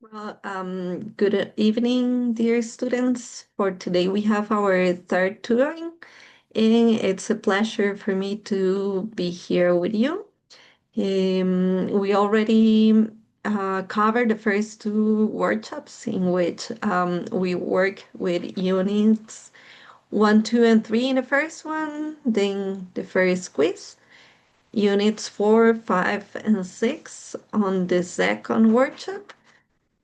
Good evening, dear students. For today, we have our third tutoring, and it's a pleasure for me to be here with you. We already covered the first two workshops in which we work with units 1, 2, and 3 in the first one, then the first quiz, units 4, 5, and 6 on the second workshop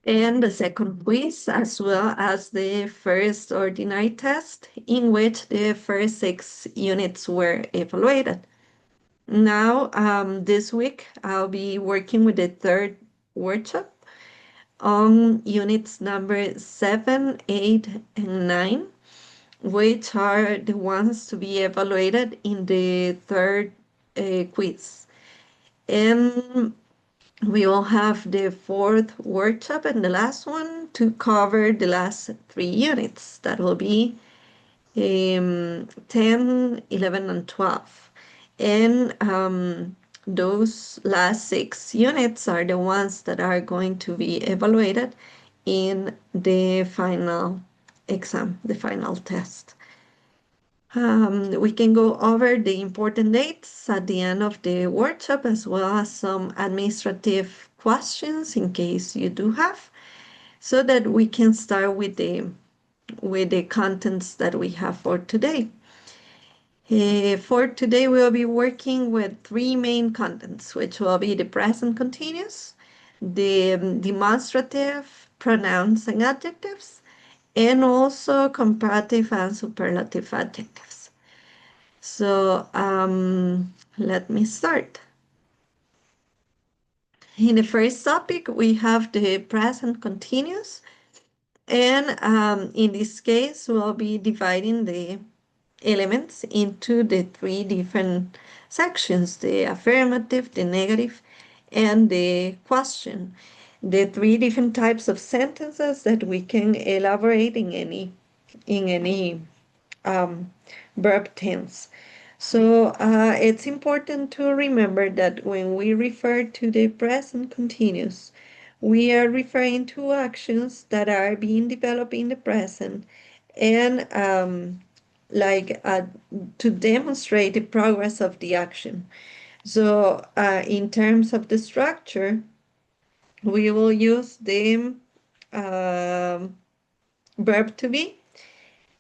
and the second quiz, as well as the first ordinary test, in which the first 6 units were evaluated. Now, this week, I'll be working with the third workshop on units number 7, 8, and 9, which are the ones to be evaluated in the third quiz. And we will have the fourth workshop and the last one to cover the last 3 units. That will be 10, 11, and 12. And those last 6 units are the ones that are going to be evaluated in the final exam, the final test. We can go over the important dates at the end of the workshop, as well as some administrative questions in case you do have, so that we can start with the contents that we have for today. For today, we'll be working with 3 main contents, which will be the present continuous, the demonstrative pronouns and adjectives, and also comparative and superlative adjectives. So let me start. In the first topic, we have the present continuous. And in this case, we'll be dividing the elements into the 3 different sections, the affirmative, the negative, and the question. The 3 different types of sentences that we can elaborate in any verb tense. So it's important to remember that when we refer to the present continuous, we are referring to actions that are being developed in the present and to demonstrate the progress of the action. So in terms of the structure, we will use the verb to be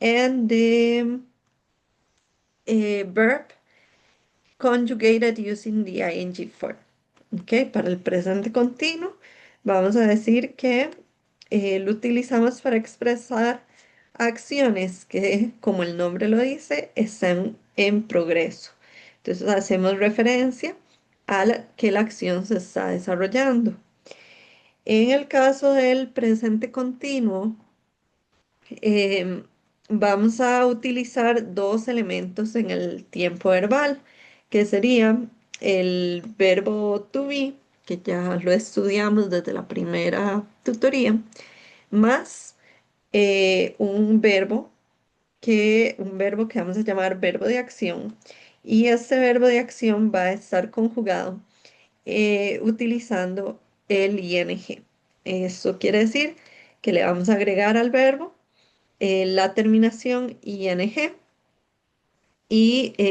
and the verb conjugated using the ing form. ¿Ok? Para el presente continuo, vamos a decir que lo utilizamos para expresar acciones que, como el nombre lo dice, están en progreso. Entonces hacemos referencia a que la acción se está desarrollando. En el caso del presente continuo, vamos a utilizar 2 elementos en el tiempo verbal, que sería el verbo to be, que ya lo estudiamos desde la primera tutoría, más un verbo que vamos a llamar verbo de acción. Y este verbo de acción va a estar conjugado utilizando el ing. Eso quiere decir que le vamos a agregar al verbo la terminación ing y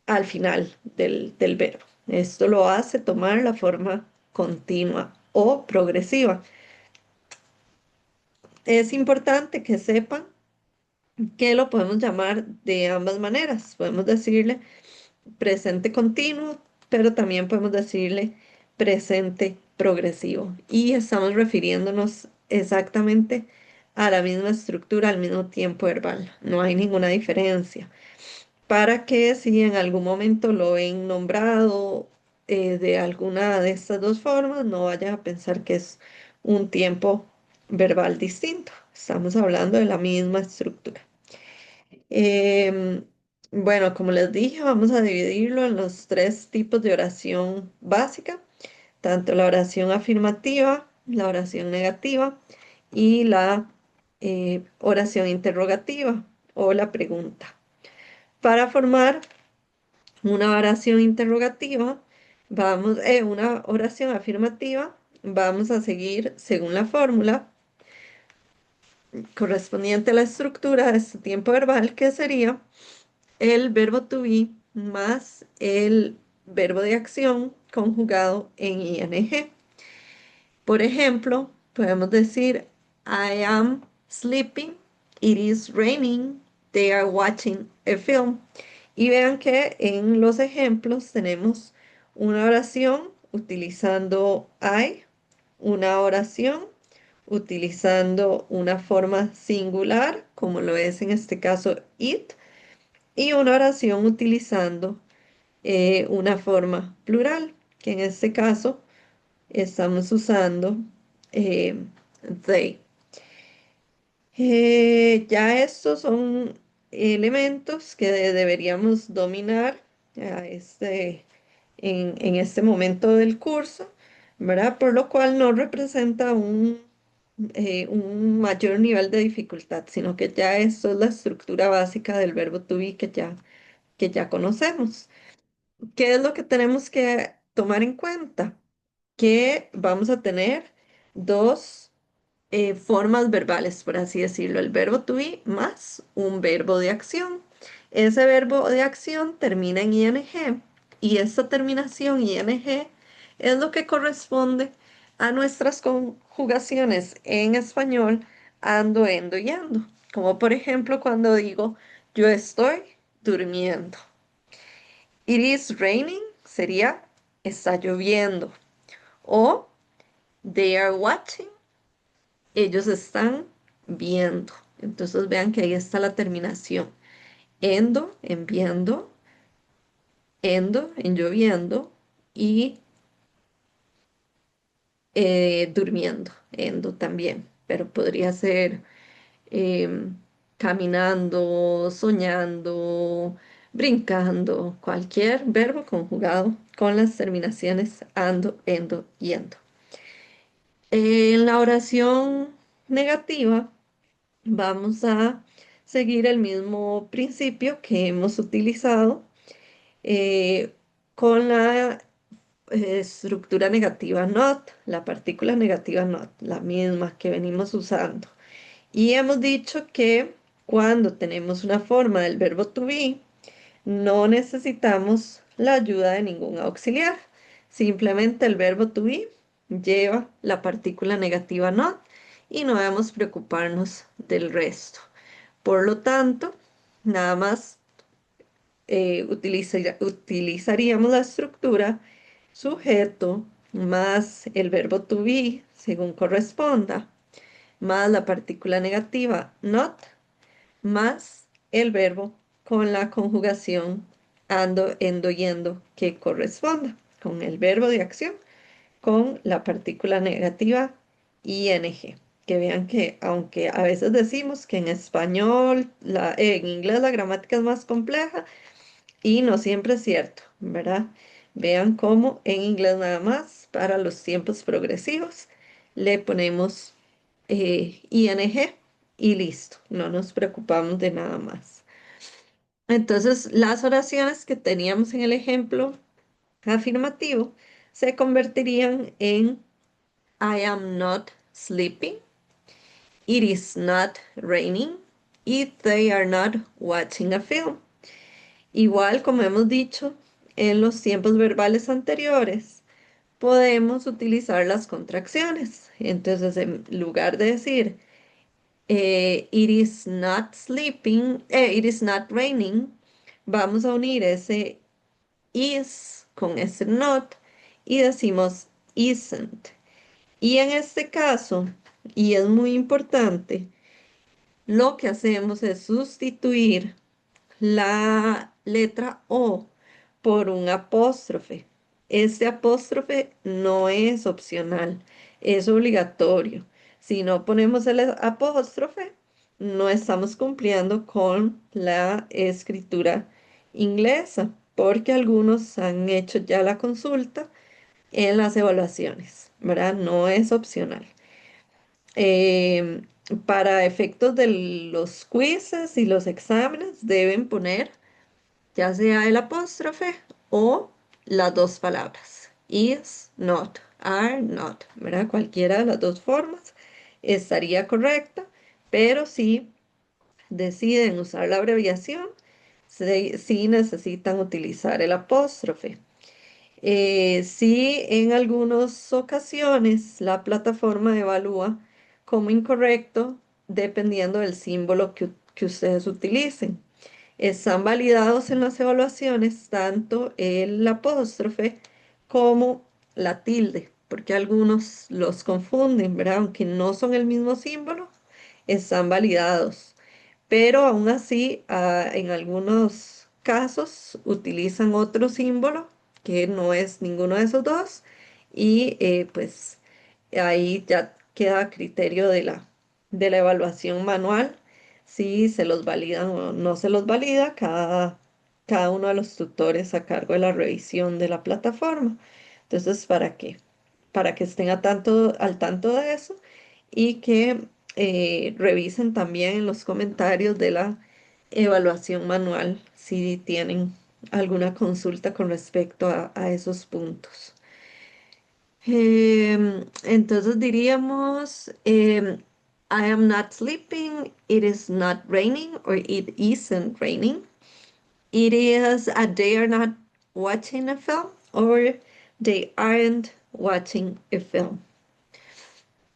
al final del verbo. Esto lo hace tomar la forma continua o progresiva. Es importante que sepan que lo podemos llamar de ambas maneras. Podemos decirle presente continuo, pero también podemos decirle presente progresivo. Y estamos refiriéndonos exactamente a la misma estructura, al mismo tiempo verbal. No hay ninguna diferencia. Para que si en algún momento lo ven nombrado de alguna de estas 2 formas, no vayan a pensar que es un tiempo verbal distinto. Estamos hablando de la misma estructura. Em, bueno, como les dije, vamos a dividirlo en los 3 tipos de oración básica, tanto la oración afirmativa, la oración negativa y la oración interrogativa o la pregunta. Para formar una oración interrogativa, una oración afirmativa, vamos a seguir según la fórmula correspondiente a la estructura de este tiempo verbal, que sería el verbo to be más el verbo de acción conjugado en ing. Por ejemplo, podemos decir, I am sleeping, it is raining, they are watching a film. Y vean que en los ejemplos tenemos una oración utilizando I, una oración utilizando una forma singular, como lo es en este caso it, y una oración utilizando una forma plural, que en este caso estamos usando eh, they. Ya estos son elementos que deberíamos dominar en este momento del curso, ¿verdad? Por lo cual no representa un mayor nivel de dificultad, sino que ya esto es la estructura básica del verbo to be que ya conocemos. ¿Qué es lo que tenemos que tomar en cuenta? Que vamos a tener dos formas verbales, por así decirlo, el verbo to be más un verbo de acción. Ese verbo de acción termina en ing y esta terminación ing es lo que corresponde a nuestras conjugaciones en español ando, endo y ando. Como por ejemplo cuando digo yo estoy durmiendo. It is raining sería está lloviendo. O they are watching, ellos están viendo. Entonces vean que ahí está la terminación. Endo, en viendo, endo, en lloviendo y durmiendo, endo también. Pero podría ser em, caminando, soñando, brincando, cualquier verbo conjugado con las terminaciones ando, endo y endo. En la oración negativa vamos a seguir el mismo principio que hemos utilizado eh, con la estructura negativa not, la partícula negativa not, la misma que venimos usando. Y hemos dicho que cuando tenemos una forma del verbo to be, no necesitamos la ayuda de ningún auxiliar. Simplemente el verbo to be lleva la partícula negativa not y no debemos preocuparnos del resto. Por lo tanto, nada más utilizaríamos la estructura sujeto más el verbo to be según corresponda, más la partícula negativa not, más el verbo con la conjugación ando, endo, yendo que corresponda, con el verbo de acción, con la partícula negativa ing. Que vean que aunque a veces decimos que en español, en inglés la gramática es más compleja y no siempre es cierto, ¿verdad? Vean cómo en inglés nada más para los tiempos progresivos le ponemos ing y listo, no nos preocupamos de nada más. Entonces, las oraciones que teníamos en el ejemplo afirmativo se convertirían en I am not sleeping, it is not raining, y they are not watching a film. Igual como hemos dicho en los tiempos verbales anteriores, podemos utilizar las contracciones. Entonces, en lugar de decir it is not sleeping, it is not raining, vamos a unir ese is con ese not y decimos isn't. Y en este caso, y es muy importante, lo que hacemos es sustituir la letra O por un apóstrofe. Este apóstrofe no es opcional, es obligatorio. Si no ponemos el apóstrofe, no estamos cumpliendo con la escritura inglesa, porque algunos han hecho ya la consulta en las evaluaciones, ¿verdad? No es opcional. Em, para efectos de los quizzes y los exámenes deben poner ya sea el apóstrofe o las dos palabras, is, not, are not, ¿verdad? Cualquiera de las dos formas estaría correcta, pero si deciden usar la abreviación, sí necesitan utilizar el apóstrofe. Si en algunas ocasiones la plataforma evalúa como incorrecto dependiendo del símbolo que ustedes utilicen. Están validados en las evaluaciones tanto el apóstrofe como la tilde, porque algunos los confunden, ¿verdad? Aunque no son el mismo símbolo, están validados. Pero aún así, en algunos casos utilizan otro símbolo que no es ninguno de esos dos y pues ahí ya queda a criterio de la evaluación manual si se los validan o no se los valida cada uno de los tutores a cargo de la revisión de la plataforma. Entonces, ¿para qué? Para que estén al tanto de eso y que revisen también los comentarios de la evaluación manual si tienen alguna consulta con respecto a esos puntos. Entonces diríamos, I am not sleeping, it is not raining, or it isn't raining. It is, they are not watching a film, or they aren't watching a film.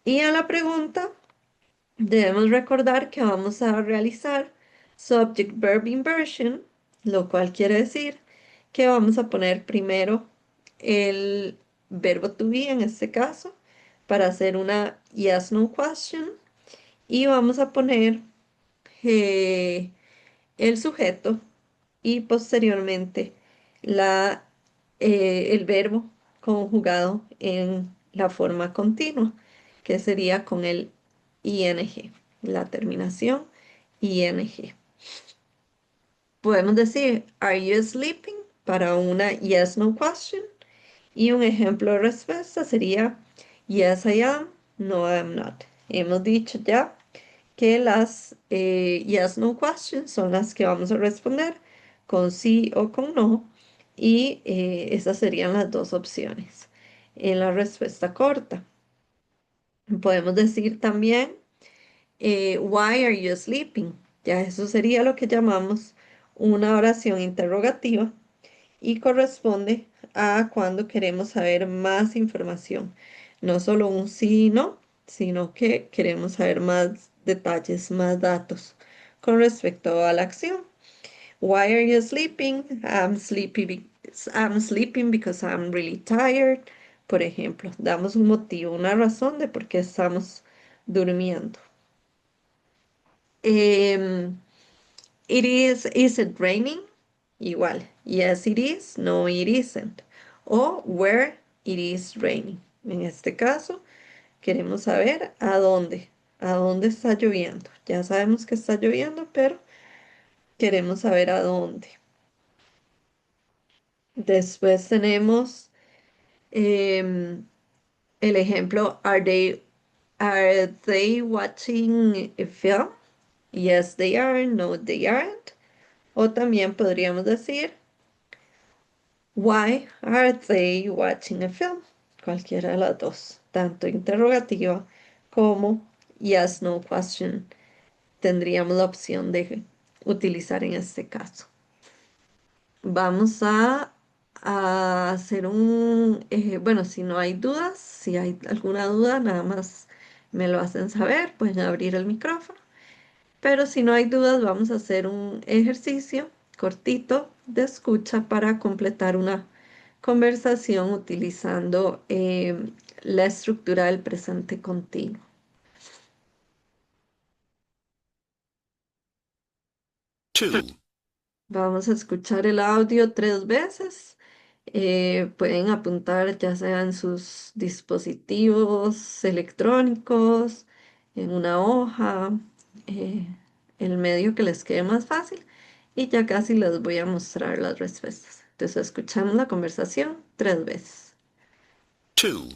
Y a la pregunta, debemos recordar que vamos a realizar subject-verb inversion, lo cual quiere decir que vamos a poner primero el verbo to be en este caso para hacer una yes-no question y vamos a poner eh, el sujeto y posteriormente el verbo conjugado en la forma continua, que sería con el ing, la terminación ing. Podemos decir, ¿Are you sleeping? Para una yes-no question. Y un ejemplo de respuesta sería, Yes, I am. No, I am not. Hemos dicho ya que las yes-no questions son las que vamos a responder con sí o con no. Y esas serían las dos opciones en la respuesta corta. Podemos decir también, Why are you sleeping? Ya eso sería lo que llamamos una oración interrogativa y corresponde a cuando queremos saber más información. No solo un sí y no, sino que queremos saber más detalles, más datos con respecto a la acción. Why are you sleeping? I'm sleeping because I'm really tired. Por ejemplo, damos un motivo, una razón de por qué estamos durmiendo. Em, is it raining? Igual, yes it is, no it isn't. O where it is raining. En este caso, queremos saber a dónde está lloviendo. Ya sabemos que está lloviendo, pero queremos saber a dónde. Después tenemos em, el ejemplo, are they watching a film? Yes, they are, no, they aren't. O también podríamos decir, Why are they watching a film? Cualquiera de las dos, tanto interrogativa como yes, no question, tendríamos la opción de utilizar en este caso. Vamos a hacer bueno, si no hay dudas, si hay alguna duda, nada más me lo hacen saber, pueden abrir el micrófono. Pero si no hay dudas, vamos a hacer un ejercicio cortito de escucha para completar una conversación utilizando la estructura del presente continuo. 2. Vamos a escuchar el audio 3 veces. Pueden apuntar ya sea en sus dispositivos electrónicos, en una hoja, eh, el medio que les quede más fácil. Y ya casi les voy a mostrar las respuestas. Entonces escuchamos la conversación 3 veces. 2.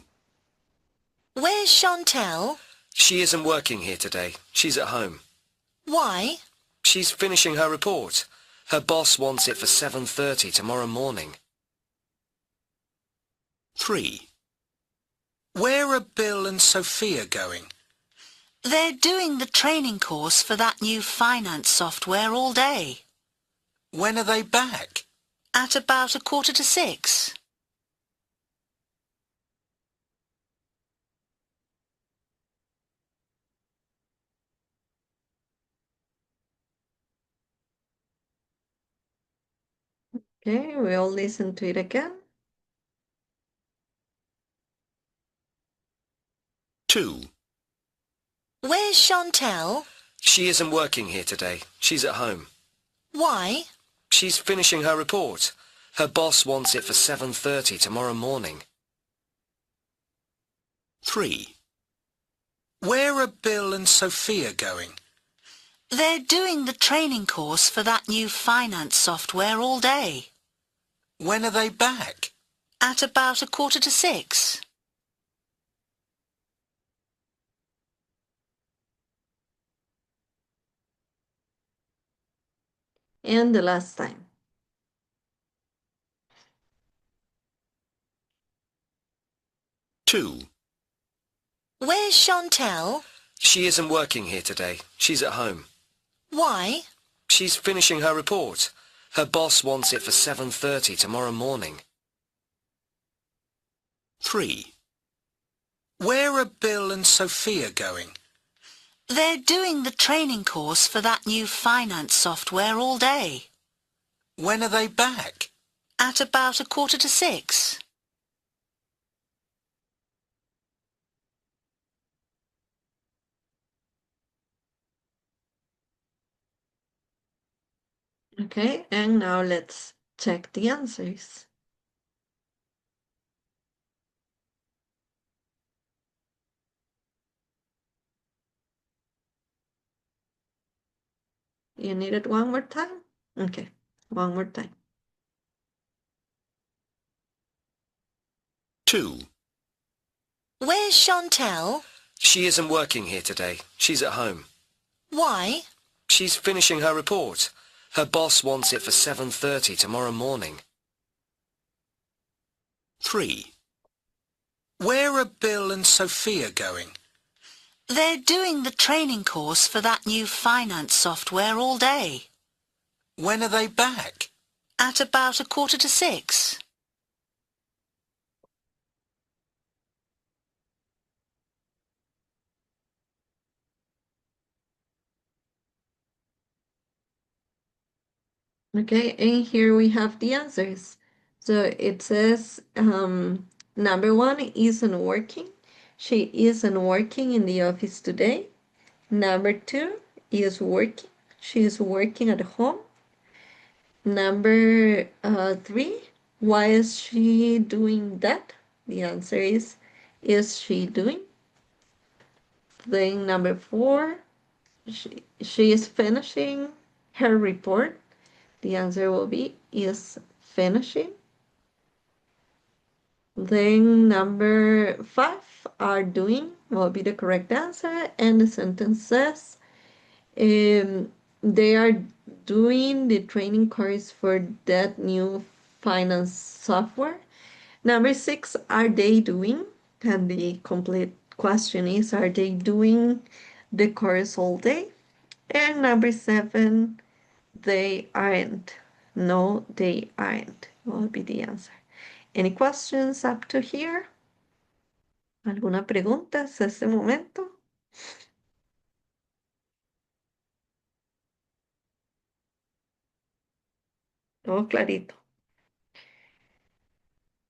Where's Chantel? She isn't working here today. She's at home. Why? She's finishing her report. Her boss wants it for 7:30 tomorrow morning. 3. Where are Bill and Sophia going? They're doing the training course for that new finance software all day. When are they back? At about 5:45. Okay, we'll listen to it again. 2. Where's Chantel? She isn't working here today. She's at home. Why? She's finishing her report. Her boss wants it for 7:30 tomorrow morning. 3. Where are Bill and Sophia going? They're doing the training course for that new finance software all day. When are they back? At about 5:45. And the last time. 2. Where's Chantel? She isn't working here today. She's at home. Why? She's finishing her report. Her boss wants it for 7:30 tomorrow morning. 3. Where are Bill and Sophia going? They're doing the training course for that new finance software all day. When are they back? At about 5:45. Okay, and now let's check the answers. You need it one more time? Okay, one more time. 2. Where's Chantel? She isn't working here today. She's at home. Why? She's finishing her report. Her boss wants it for 7:30 tomorrow morning. 3. Where are Bill and Sophia going? They're doing the training course for that new finance software all day. When are they back? At about 5:45. Okay, and here we have the answers. So it says number one isn't working. She isn't working in the office today. Number two is working. She is working at home. Number three, why is she doing that? The answer is she doing? Then number four, she is finishing her report. The answer will be is finishing. Then number five, are doing will be the correct answer. And the sentence says they are doing the training course for that new finance software. Number six, are they doing? And the complete question is, are they doing the course all day? And number seven, they aren't. No, they aren't. Will be the answer. Any questions up to here? ¿Alguna pregunta hasta este momento? Todo clarito.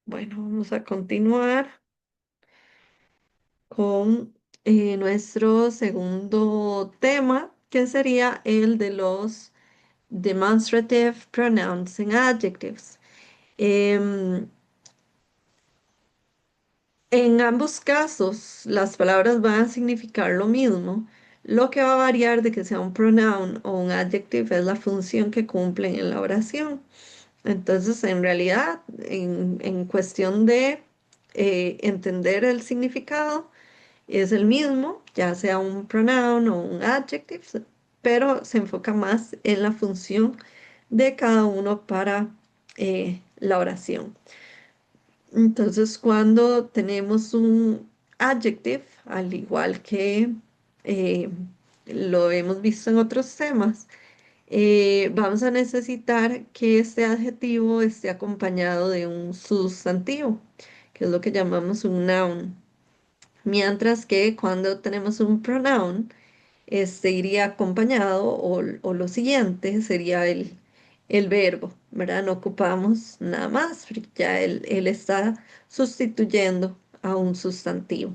Bueno, vamos a continuar con nuestro segundo tema, que sería el de los demonstrative pronouns and adjectives. En ambos casos, las palabras van a significar lo mismo. Lo que va a variar de que sea un pronoun o un adjective es la función que cumplen en la oración. Entonces, en realidad, en cuestión de entender el significado, es el mismo, ya sea un pronoun o un adjective, pero se enfoca más en la función de cada uno para la oración. Entonces, cuando tenemos adjective, al igual que eh, lo hemos visto en otros temas, vamos a necesitar que este adjetivo esté acompañado de un sustantivo, que es lo que llamamos un noun. Mientras que cuando tenemos un pronoun, este iría acompañado o lo siguiente sería el verbo, ¿verdad? No ocupamos nada más, porque ya él está sustituyendo a un sustantivo.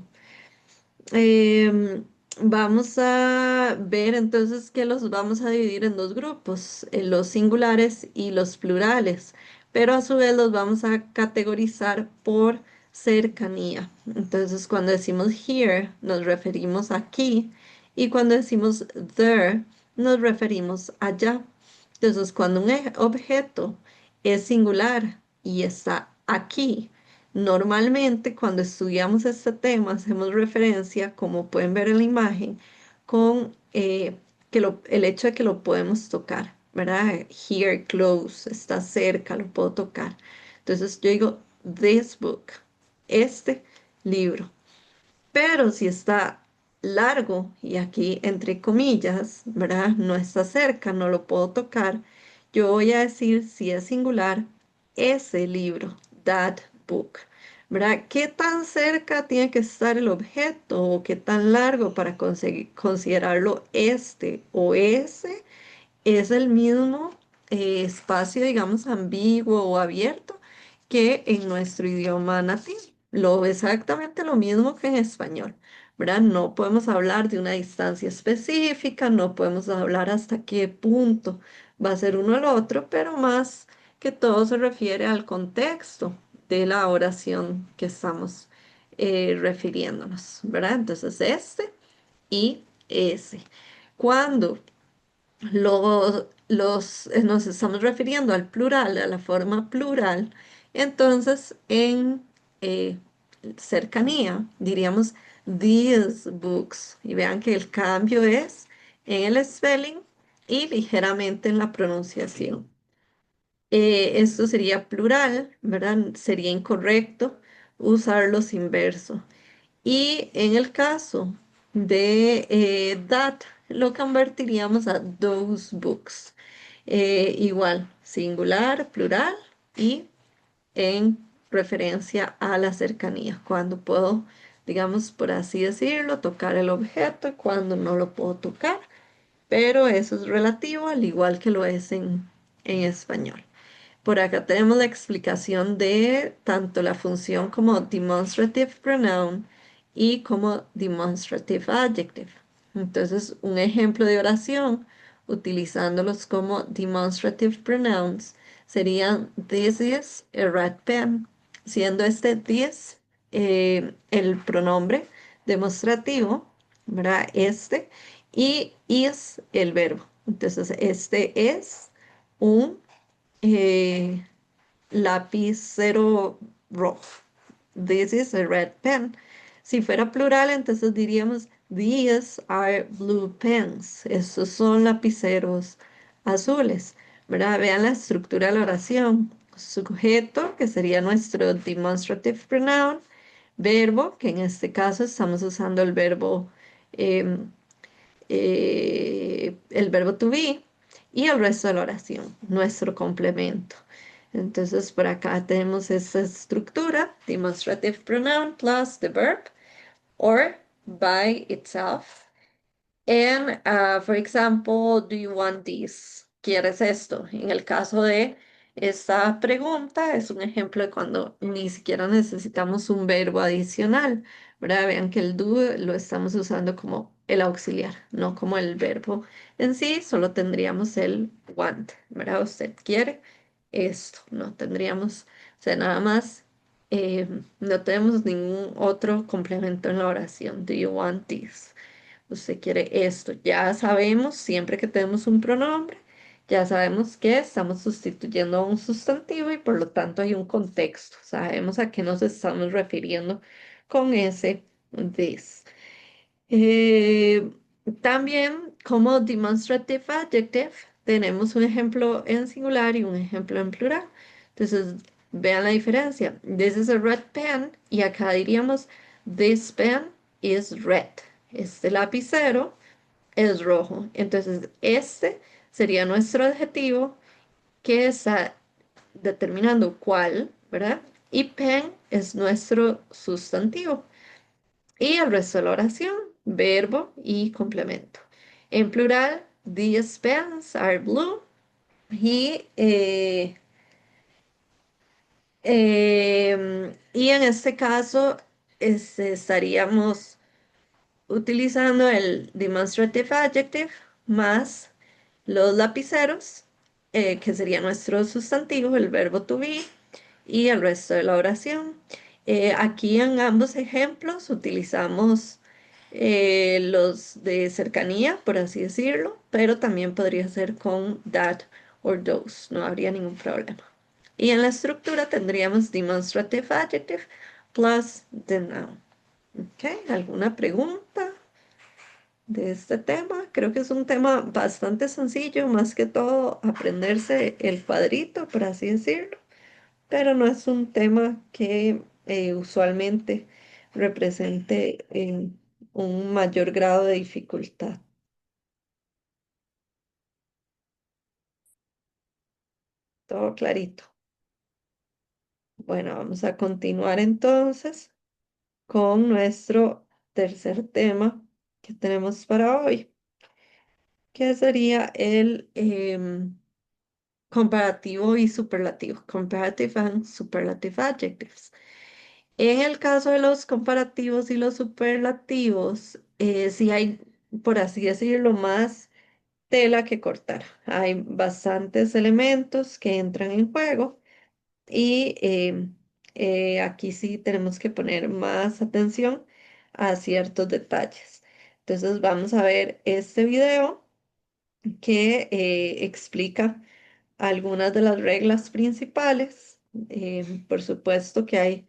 Em, Vamos a ver entonces que los vamos a dividir en dos grupos, los singulares y los plurales, pero a su vez los vamos a categorizar por cercanía. Entonces, cuando decimos here, nos referimos aquí, y cuando decimos there, nos referimos allá. Entonces, cuando un objeto es singular y está aquí, normalmente cuando estudiamos este tema hacemos referencia, como pueden ver en la imagen, con el hecho de que lo podemos tocar, ¿verdad? Here, close, está cerca, lo puedo tocar. Entonces yo digo, this book, este libro. Pero si está largo y aquí entre comillas, ¿verdad? No está cerca, no lo puedo tocar. Yo voy a decir, si es singular, ese libro, that book, ¿verdad? ¿Qué tan cerca tiene que estar el objeto o qué tan largo para considerarlo este o ese? Es el mismo espacio, digamos, ambiguo o abierto que en nuestro idioma nativo. Exactamente lo mismo que en español, ¿verdad? No podemos hablar de una distancia específica, no podemos hablar hasta qué punto va a ser uno al otro, pero más que todo se refiere al contexto de la oración que estamos refiriéndonos, ¿verdad? Entonces, este y ese. Cuando nos estamos refiriendo al plural, a la forma plural, entonces en eh, cercanía diríamos these books. Y vean que el cambio es en el spelling y ligeramente en la pronunciación. Esto sería plural, ¿verdad? Sería incorrecto usarlos inverso. Y en el caso de that, lo convertiríamos a those books. Igual, singular, plural y en referencia a la cercanía. Cuando puedo, digamos, por así decirlo, tocar el objeto, cuando no lo puedo tocar. Pero eso es relativo, al igual que lo es en español. Por acá tenemos la explicación de tanto la función como demonstrative pronoun y como demonstrative adjective. Entonces, un ejemplo de oración utilizándolos como demonstrative pronouns serían this is a red pen, siendo este this el pronombre demostrativo, ¿verdad? Este, y is el verbo. Entonces, este es un eh, lapicero rojo. This is a red pen. Si fuera plural, entonces diríamos these are blue pens. Estos son lapiceros azules, ¿verdad? Vean la estructura de la oración. Sujeto, que sería nuestro demonstrative pronoun. Verbo, que en este caso estamos usando em, el verbo to be, y el resto de la oración, nuestro complemento. Entonces, por acá tenemos esta estructura, demonstrative pronoun plus the verb, or by itself. And, for example, do you want this? ¿Quieres esto? En el caso de esta pregunta, es un ejemplo de cuando ni siquiera necesitamos un verbo adicional, ¿verdad? Vean que el do lo estamos usando como el auxiliar, no como el verbo en sí, solo tendríamos el want, ¿verdad? Usted quiere esto, no tendríamos, o sea, nada más, no tenemos ningún otro complemento en la oración. Do you want this? Usted quiere esto. Ya sabemos, siempre que tenemos un pronombre, ya sabemos que estamos sustituyendo a un sustantivo y por lo tanto hay un contexto. Sabemos a qué nos estamos refiriendo con ese this. Eh, También como demonstrative adjective tenemos un ejemplo en singular y un ejemplo en plural. Entonces, vean la diferencia. This is a red pen y acá diríamos This pen is red. Este lapicero es rojo. Entonces, este sería nuestro adjetivo que está determinando cuál, ¿verdad? Y pen es nuestro sustantivo. Y el resto de la oración, verbo y complemento. En plural, these pens are blue. Y, y en este caso estaríamos utilizando el demonstrative adjective más los lapiceros, que sería nuestro sustantivo, el verbo to be, y el resto de la oración. Aquí en ambos ejemplos utilizamos los de cercanía, por así decirlo, pero también podría ser con that or those, no habría ningún problema. Y en la estructura tendríamos demonstrative adjective plus the noun. ¿Ok? ¿Alguna pregunta de este tema? Creo que es un tema bastante sencillo, más que todo aprenderse el cuadrito, por así decirlo, pero no es un tema que usualmente represente un mayor grado de dificultad. Todo clarito. Bueno, vamos a continuar entonces con nuestro tercer tema que tenemos para hoy, que sería el comparativo y superlativo, comparative and superlative adjectives. En el caso de los comparativos y los superlativos, sí hay, por así decirlo, más tela que cortar. Hay bastantes elementos que entran en juego y aquí sí tenemos que poner más atención a ciertos detalles. Entonces vamos a ver este video que explica algunas de las reglas principales. Por supuesto que hay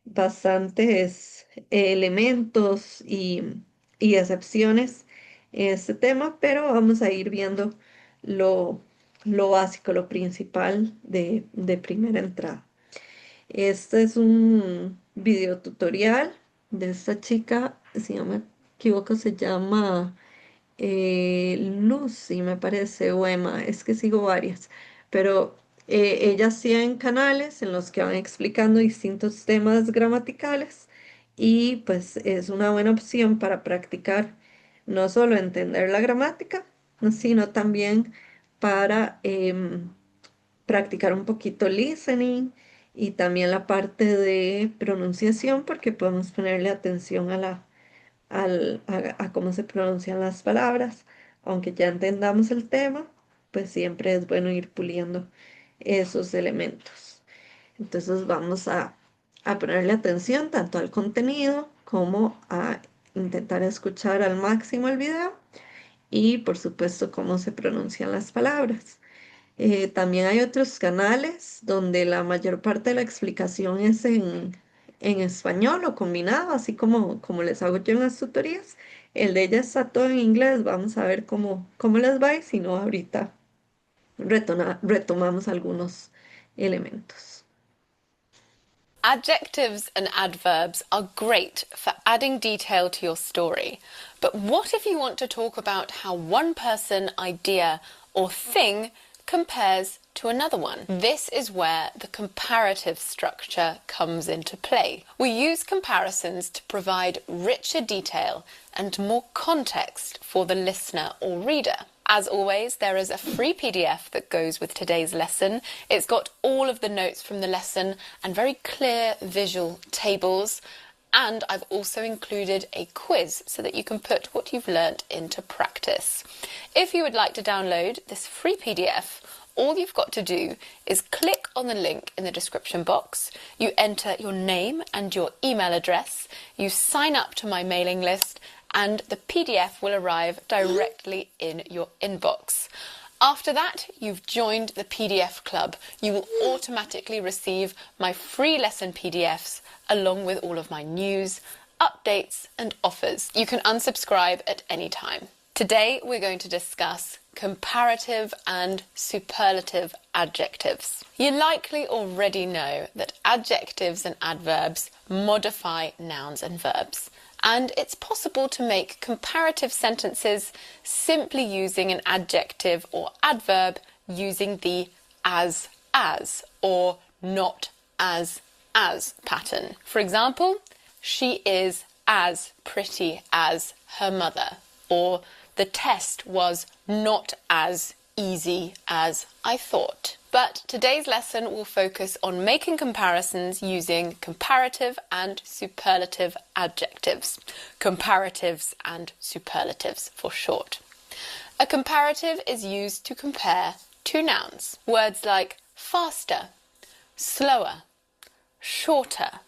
bastantes elementos y excepciones en este tema, pero vamos a ir viendo lo, lo básico, lo principal de primera entrada. Este es un video tutorial de esta chica, si no me equivoco, se llama Lucy, me parece, o Emma, es que sigo varias, pero ellas tienen canales en los que van explicando distintos temas gramaticales y pues es una buena opción para practicar no solo entender la gramática, sino también para practicar un poquito listening y también la parte de pronunciación porque podemos ponerle atención a a cómo se pronuncian las palabras, aunque ya entendamos el tema, pues siempre es bueno ir puliendo esos elementos. Entonces vamos a ponerle atención tanto al contenido como a intentar escuchar al máximo el video y por supuesto cómo se pronuncian las palabras. También hay otros canales donde la mayor parte de la explicación es en español o combinado, así como les hago yo en las tutorías. El de ella está todo en inglés, vamos a ver cómo les va y si no, ahorita retomamos algunos elementos. Adjectives and adverbs are great for adding detail to your story. But what if you want to talk about how one person, idea, or thing compares to another one? This is where the comparative structure comes into play. We use comparisons to provide richer detail and more context for the listener or reader. As always, there is a free PDF that goes with today's lesson. It's got all of the notes from the lesson and very clear visual tables. And I've also included a quiz so that you can put what you've learnt into practice. If you would like to download this free PDF, all you've got to do is click on the link in the description box. You enter your name and your email address. You sign up to my mailing list and the PDF will arrive directly in your inbox. After that, you've joined the PDF club. You will automatically receive my free lesson PDFs along with all of my news, updates and offers. You can unsubscribe at any time. Today we're going to discuss comparative and superlative adjectives. You likely already know that adjectives and adverbs modify nouns and verbs, and it's possible to make comparative sentences simply using an adjective or adverb using the as or not as pattern. For example, she is as pretty as her mother, or the test was not as easy as I thought. But today's lesson will focus on making comparisons using comparative and superlative adjectives. Comparatives and superlatives for short. A comparative is used to compare two nouns. Words like faster, slower, shorter,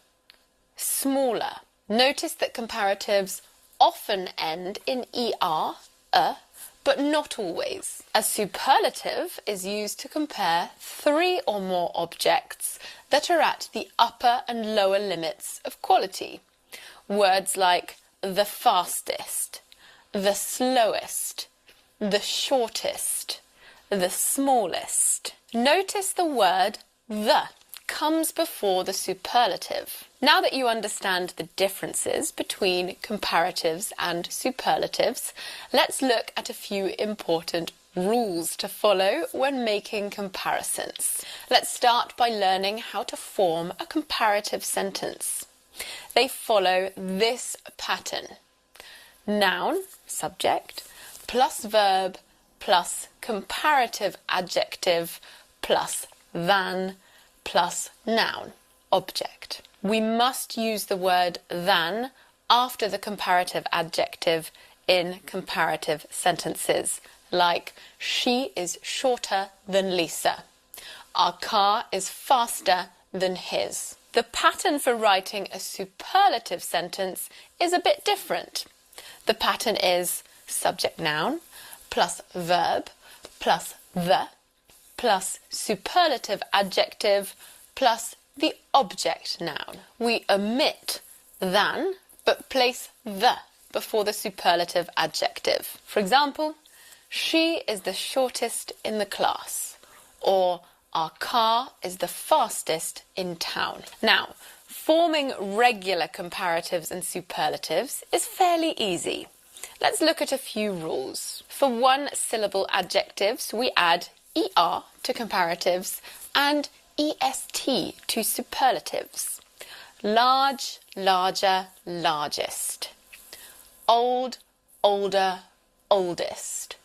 smaller. Notice that comparatives often end in er, but not always. A superlative is used to compare three or more objects that are at the upper and lower limits of quality. Words like the fastest, the slowest, the shortest, the smallest. Notice the word the comes before the superlative. Now that you understand the differences between comparatives and superlatives, let's look at a few important rules to follow when making comparisons. Let's start by learning how to form a comparative sentence. They follow this pattern. Noun, subject, plus verb, plus comparative adjective, plus than, plus noun, object. We must use the word than after the comparative adjective in comparative sentences, like she is shorter than Lisa. Our car is faster than his. The pattern for writing a superlative sentence is a bit different. The pattern is subject noun plus verb plus the plus superlative adjective plus the object noun. We omit than but place the before the superlative adjective. For example, she is the shortest in the class, or our car is the fastest in town. Now, forming regular comparatives and superlatives is fairly easy. Let's look at a few rules. For one-syllable adjectives, we add er to comparatives and est to superlatives. Large, larger, largest. Old, older, oldest.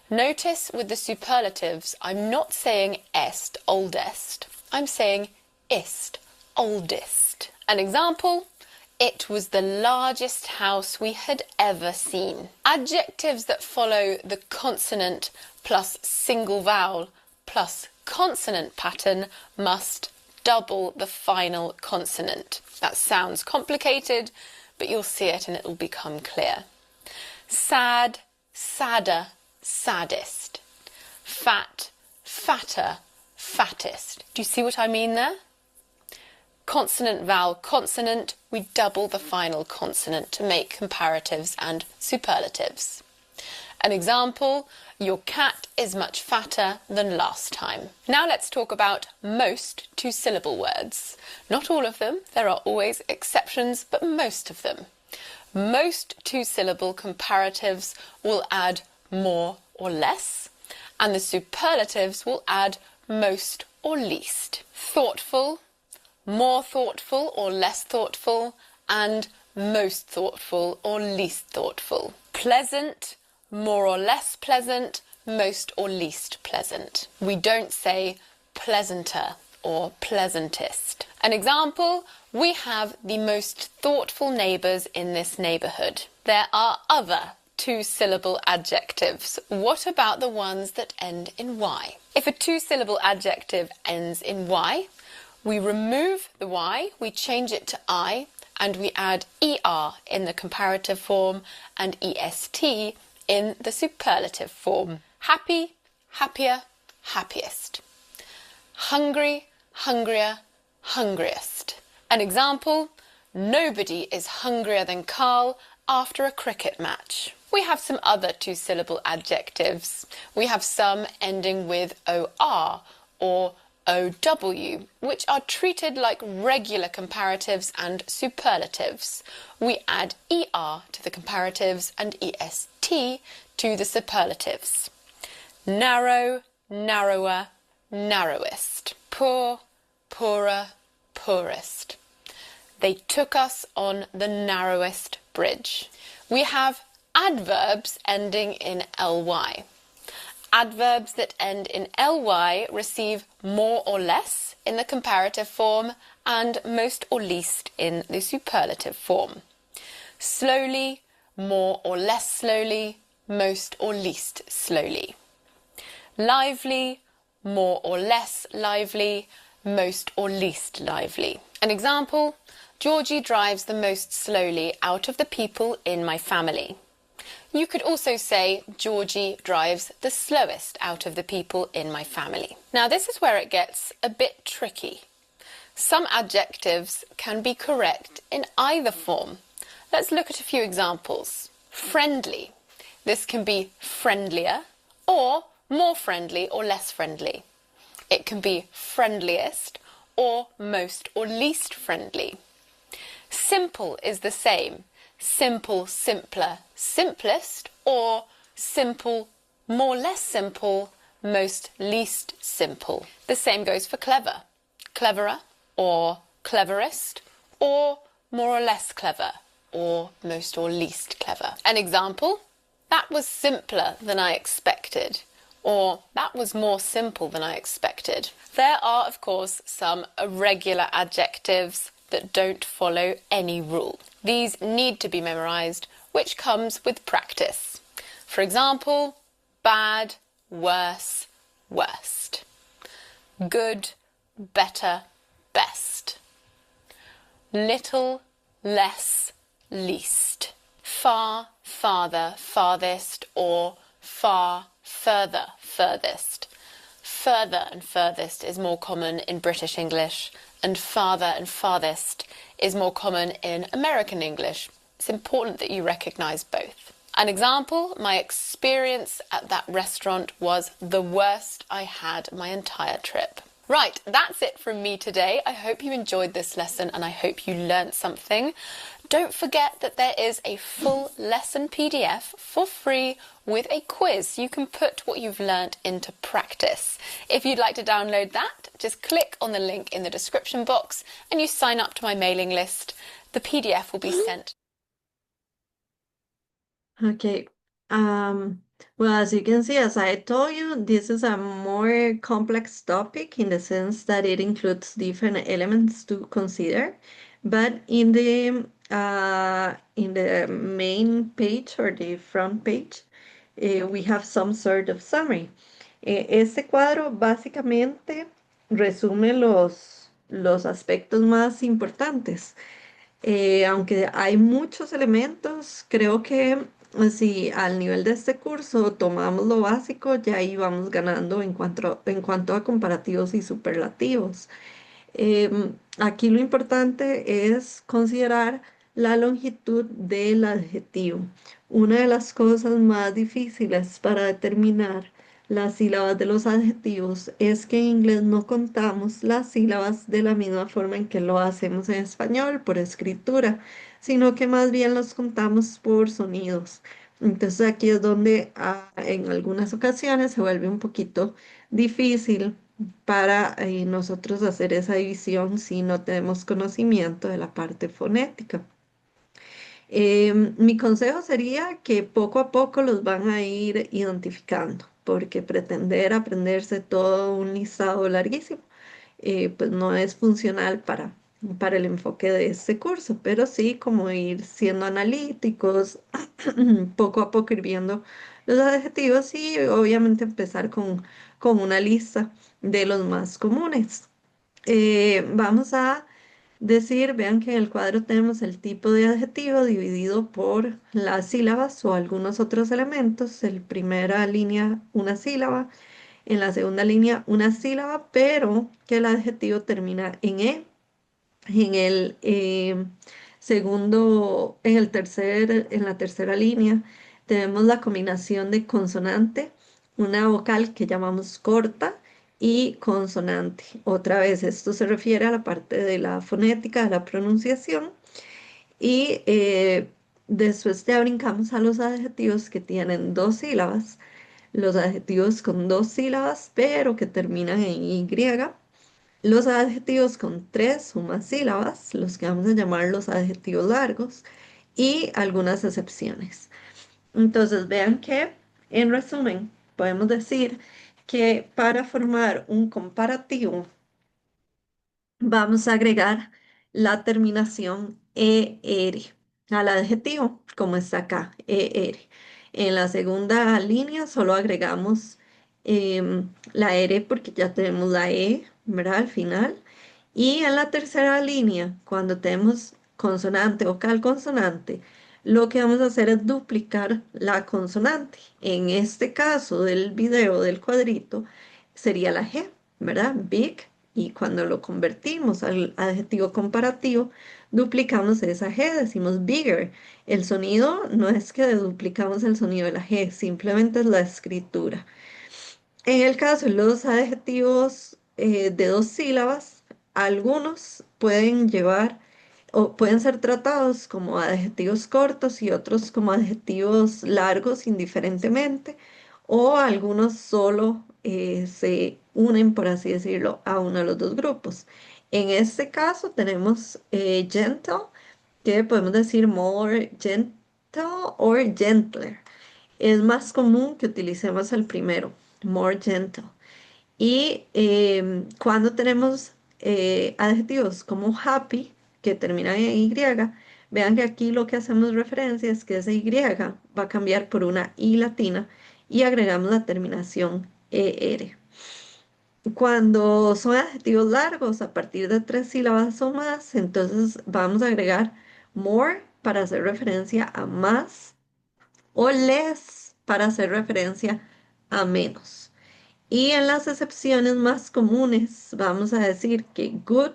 Notice with the superlatives, I'm not saying est, oldest. I'm saying ist, oldest. An example, it was the largest house we had ever seen. Adjectives that follow the consonant plus single vowel plus consonant pattern must double the final consonant. That sounds complicated, but you'll see it and it will become clear. Sad, sadder, saddest. Fat, fatter, fattest. Do you see what I mean there? Consonant, vowel, consonant, we double the final consonant to make comparatives and superlatives. An example, your cat is much fatter than last time. Now let's talk about most two-syllable words. Not all of them, there are always exceptions, but most of them. Most two-syllable comparatives will add more or less, and the superlatives will add most or least. Thoughtful, more thoughtful or less thoughtful, and most thoughtful or least thoughtful. Pleasant, more or less pleasant, most or least pleasant. We don't say pleasanter or pleasantest. An example, we have the most thoughtful neighbours in this neighbourhood. There are other two-syllable adjectives. What about the ones that end in y? If a two-syllable adjective ends in y, we remove the y, we change it to I, and we add er in the comparative form and est in the superlative form. Happy, happier, happiest. Hungry, hungrier, hungriest. An example, nobody is hungrier than Carl after a cricket match. We have some other two-syllable adjectives. We have some ending with OR or OW, which are treated like regular comparatives and superlatives. We add ER to the comparatives and EST to the superlatives. Narrow, narrower, narrowest. Poor, poorer, poorest. They took us on the narrowest bridge. We have adverbs ending in ly. Adverbs that end in ly receive more or less in the comparative form and most or least in the superlative form. Slowly, more or less slowly, most or least slowly. Lively, more or less lively, most or least lively. An example, Georgie drives the most slowly out of the people in my family. You could also say Georgie drives the slowest out of the people in my family. Now this is where it gets a bit tricky. Some adjectives can be correct in either form. Let's look at a few examples. Friendly. This can be friendlier or more friendly or less friendly. It can be friendliest or most or least friendly. Simple is the same. Simple, simpler, simplest, or simple, more less simple, most least simple. The same goes for clever. Cleverer or cleverest, or more or less clever, or most or least clever. An example, that was simpler than I expected, or that was more simple than I expected. There are, of course, some irregular adjectives that don't follow any rule. These need to be memorised, which comes with practice. For example, bad, worse, worst. Good, better, best. Little, less, least. Far, farther, farthest, or far, further, furthest. Further and furthest is more common in British English, and farther and farthest is more common in American English. It's important that you recognise both. An example, my experience at that restaurant was the worst I had my entire trip. Right, that's it from me today. I hope you enjoyed this lesson and I hope you learnt something. Don't forget that there is a full lesson PDF for free with a quiz. You can put what you've learnt into practice. If you'd like to download that, just click on the link in the description box and you sign up to my mailing list. The PDF will be sent. Okay. Well, as you can see, as I told you, this is a more complex topic in the sense that it includes different elements to consider. But in the main page or the front page, we have some sort of summary. Este cuadro básicamente resume los aspectos más importantes. Aunque hay muchos elementos, creo que si al nivel de este curso tomamos lo básico, ya ahí vamos ganando en cuanto a comparativos y superlativos. Aquí lo importante es considerar la longitud del adjetivo. Una de las cosas más difíciles para determinar las sílabas de los adjetivos es que en inglés no contamos las sílabas de la misma forma en que lo hacemos en español por escritura, sino que más bien los contamos por sonidos. Entonces aquí es donde en algunas ocasiones se vuelve un poquito difícil para nosotros hacer esa división si no tenemos conocimiento de la parte fonética. Mi consejo sería que poco a poco los van a ir identificando, porque pretender aprenderse todo un listado larguísimo, pues no es funcional para el enfoque de este curso, pero sí como ir siendo analíticos, poco a poco ir viendo los adjetivos y obviamente empezar con una lista de los más comunes. Vamos a decir, vean que en el cuadro tenemos el tipo de adjetivo dividido por las sílabas o algunos otros elementos. En primera línea una sílaba, en la segunda línea una sílaba, pero que el adjetivo termina en E. En el segundo, en la tercera línea tenemos la combinación de consonante, una vocal que llamamos corta y consonante. Otra vez, esto se refiere a la parte de la fonética, de la pronunciación. Y después ya brincamos a los adjetivos que tienen dos sílabas, los adjetivos con dos sílabas, pero que terminan en Y, los adjetivos con tres o más sílabas, los que vamos a llamar los adjetivos largos, y algunas excepciones. Entonces, vean que, en resumen, podemos decir que para formar un comparativo, vamos a agregar la terminación ER al adjetivo, como está acá, ER. En la segunda línea solo agregamos la R porque ya tenemos la E, ¿verdad? Al final. Y en la tercera línea, cuando tenemos consonante, vocal, consonante, lo que vamos a hacer es duplicar la consonante. En este caso del video del cuadrito sería la G, ¿verdad? Big. Y cuando lo convertimos al adjetivo comparativo, duplicamos esa G, decimos bigger. El sonido no es que duplicamos el sonido de la G, simplemente es la escritura. En el caso de los adjetivos de dos sílabas, algunos pueden llevar o pueden ser tratados como adjetivos cortos y otros como adjetivos largos indiferentemente, o algunos solo se unen, por así decirlo, a uno de los dos grupos. En este caso tenemos gentle, que podemos decir more gentle or gentler. Es más común que utilicemos el primero, more gentle. Y cuando tenemos adjetivos como happy, que terminan en Y, vean que aquí lo que hacemos referencia es que ese Y va a cambiar por una I latina y agregamos la terminación ER. Cuando son adjetivos largos, a partir de tres sílabas o más, entonces vamos a agregar more para hacer referencia a más o less para hacer referencia a menos. Y en las excepciones más comunes, vamos a decir que good,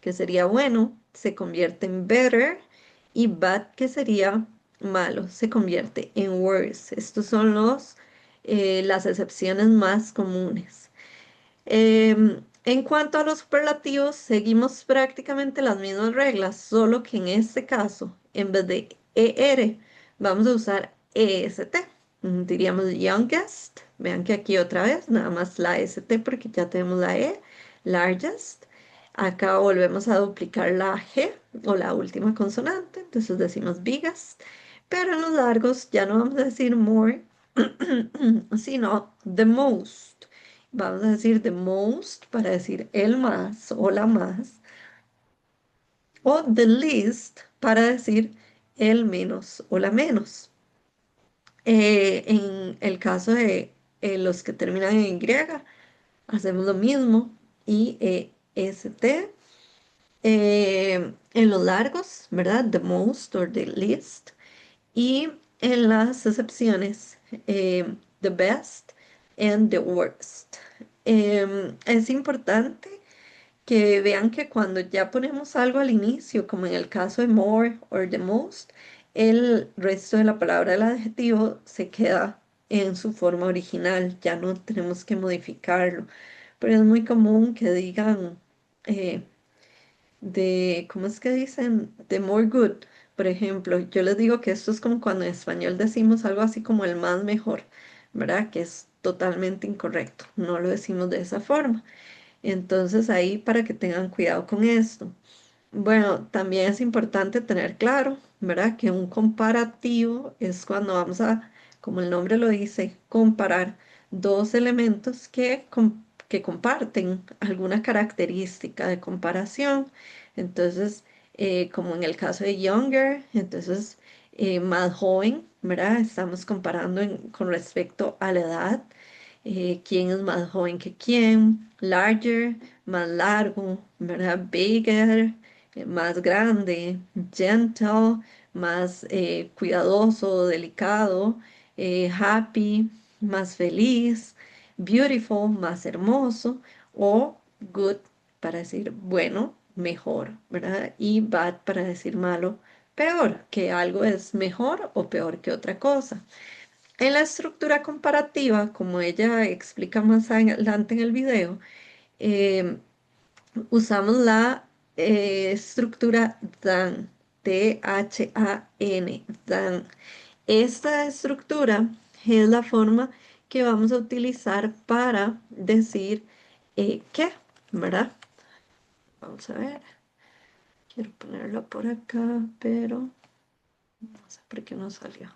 que sería bueno, se convierte en better y bad, que sería malo, se convierte en worse. Estos son las excepciones más comunes. En cuanto a los superlativos, seguimos prácticamente las mismas reglas, solo que en este caso, en vez de ER, vamos a usar EST. Diríamos youngest. Vean que aquí otra vez, nada más la ST porque ya tenemos la E, largest. Acá volvemos a duplicar la G o la última consonante, entonces decimos biggest. Pero en los largos ya no vamos a decir more, sino the most. Vamos a decir the most para decir el más o la más. O the least para decir el menos o la menos. En el caso de los que terminan en Y, hacemos lo mismo. Y ST. En los largos, ¿verdad? The most or the least. Y en las excepciones, the best and the worst. Es importante que vean que cuando ya ponemos algo al inicio, como en el caso de more or the most, el resto de la palabra del adjetivo se queda en su forma original, ya no tenemos que modificarlo. Pero es muy común que digan eh, ¿cómo es que dicen? De more good. Por ejemplo, yo les digo que esto es como cuando en español decimos algo así como el más mejor, ¿verdad? Que es totalmente incorrecto, no lo decimos de esa forma. Entonces ahí para que tengan cuidado con esto. Bueno, también es importante tener claro, ¿verdad? Que un comparativo es cuando vamos a, como el nombre lo dice, comparar dos elementos que comparten alguna característica de comparación. Entonces, como en el caso de younger, entonces más joven, ¿verdad? Estamos comparando con respecto a la edad, quién es más joven que quién, larger, más largo, ¿verdad? Bigger, más grande, gentle, más cuidadoso, delicado, happy, más feliz, beautiful, más hermoso, o good para decir bueno, mejor, ¿verdad? Y bad para decir malo, peor, que algo es mejor o peor que otra cosa. En la estructura comparativa, como ella explica más adelante en el video, eh, usamos la estructura DAN, D-H-A-N, DAN. Esta estructura es la forma que vamos a utilizar para decir qué, ¿verdad? Vamos a ver, quiero ponerlo por acá, pero no sé por qué no salió.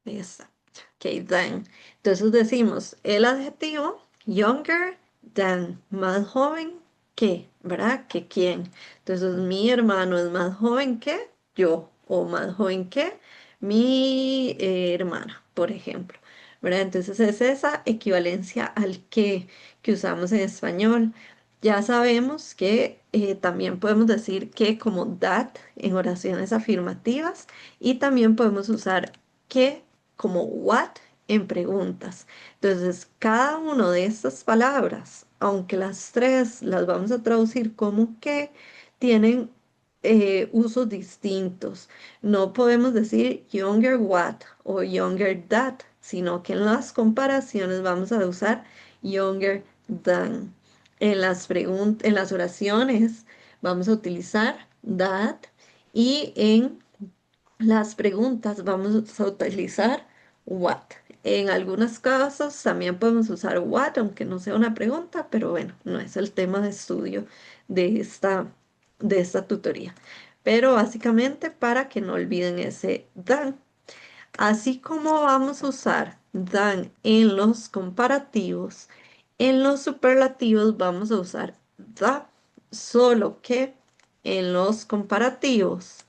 Ahí está. Ok, than. Entonces decimos el adjetivo younger than, más joven que, ¿verdad? Que quién. Entonces mi hermano es más joven que yo o más joven que mi hermana, por ejemplo. ¿Verdad? Entonces es esa equivalencia al que usamos en español. Ya sabemos que también podemos decir que como that en oraciones afirmativas y también podemos usar que como what en preguntas. Entonces, cada una de estas palabras, aunque las tres las vamos a traducir como que, tienen usos distintos. No podemos decir younger what o younger that, sino que en las comparaciones vamos a usar younger than. En las oraciones vamos a utilizar that y en las preguntas vamos a utilizar what. En algunos casos también podemos usar what, aunque no sea una pregunta, pero bueno, no es el tema de estudio de esta tutoría. Pero básicamente para que no olviden ese than. Así como vamos a usar than en los comparativos, en los superlativos vamos a usar the, solo que en los comparativos,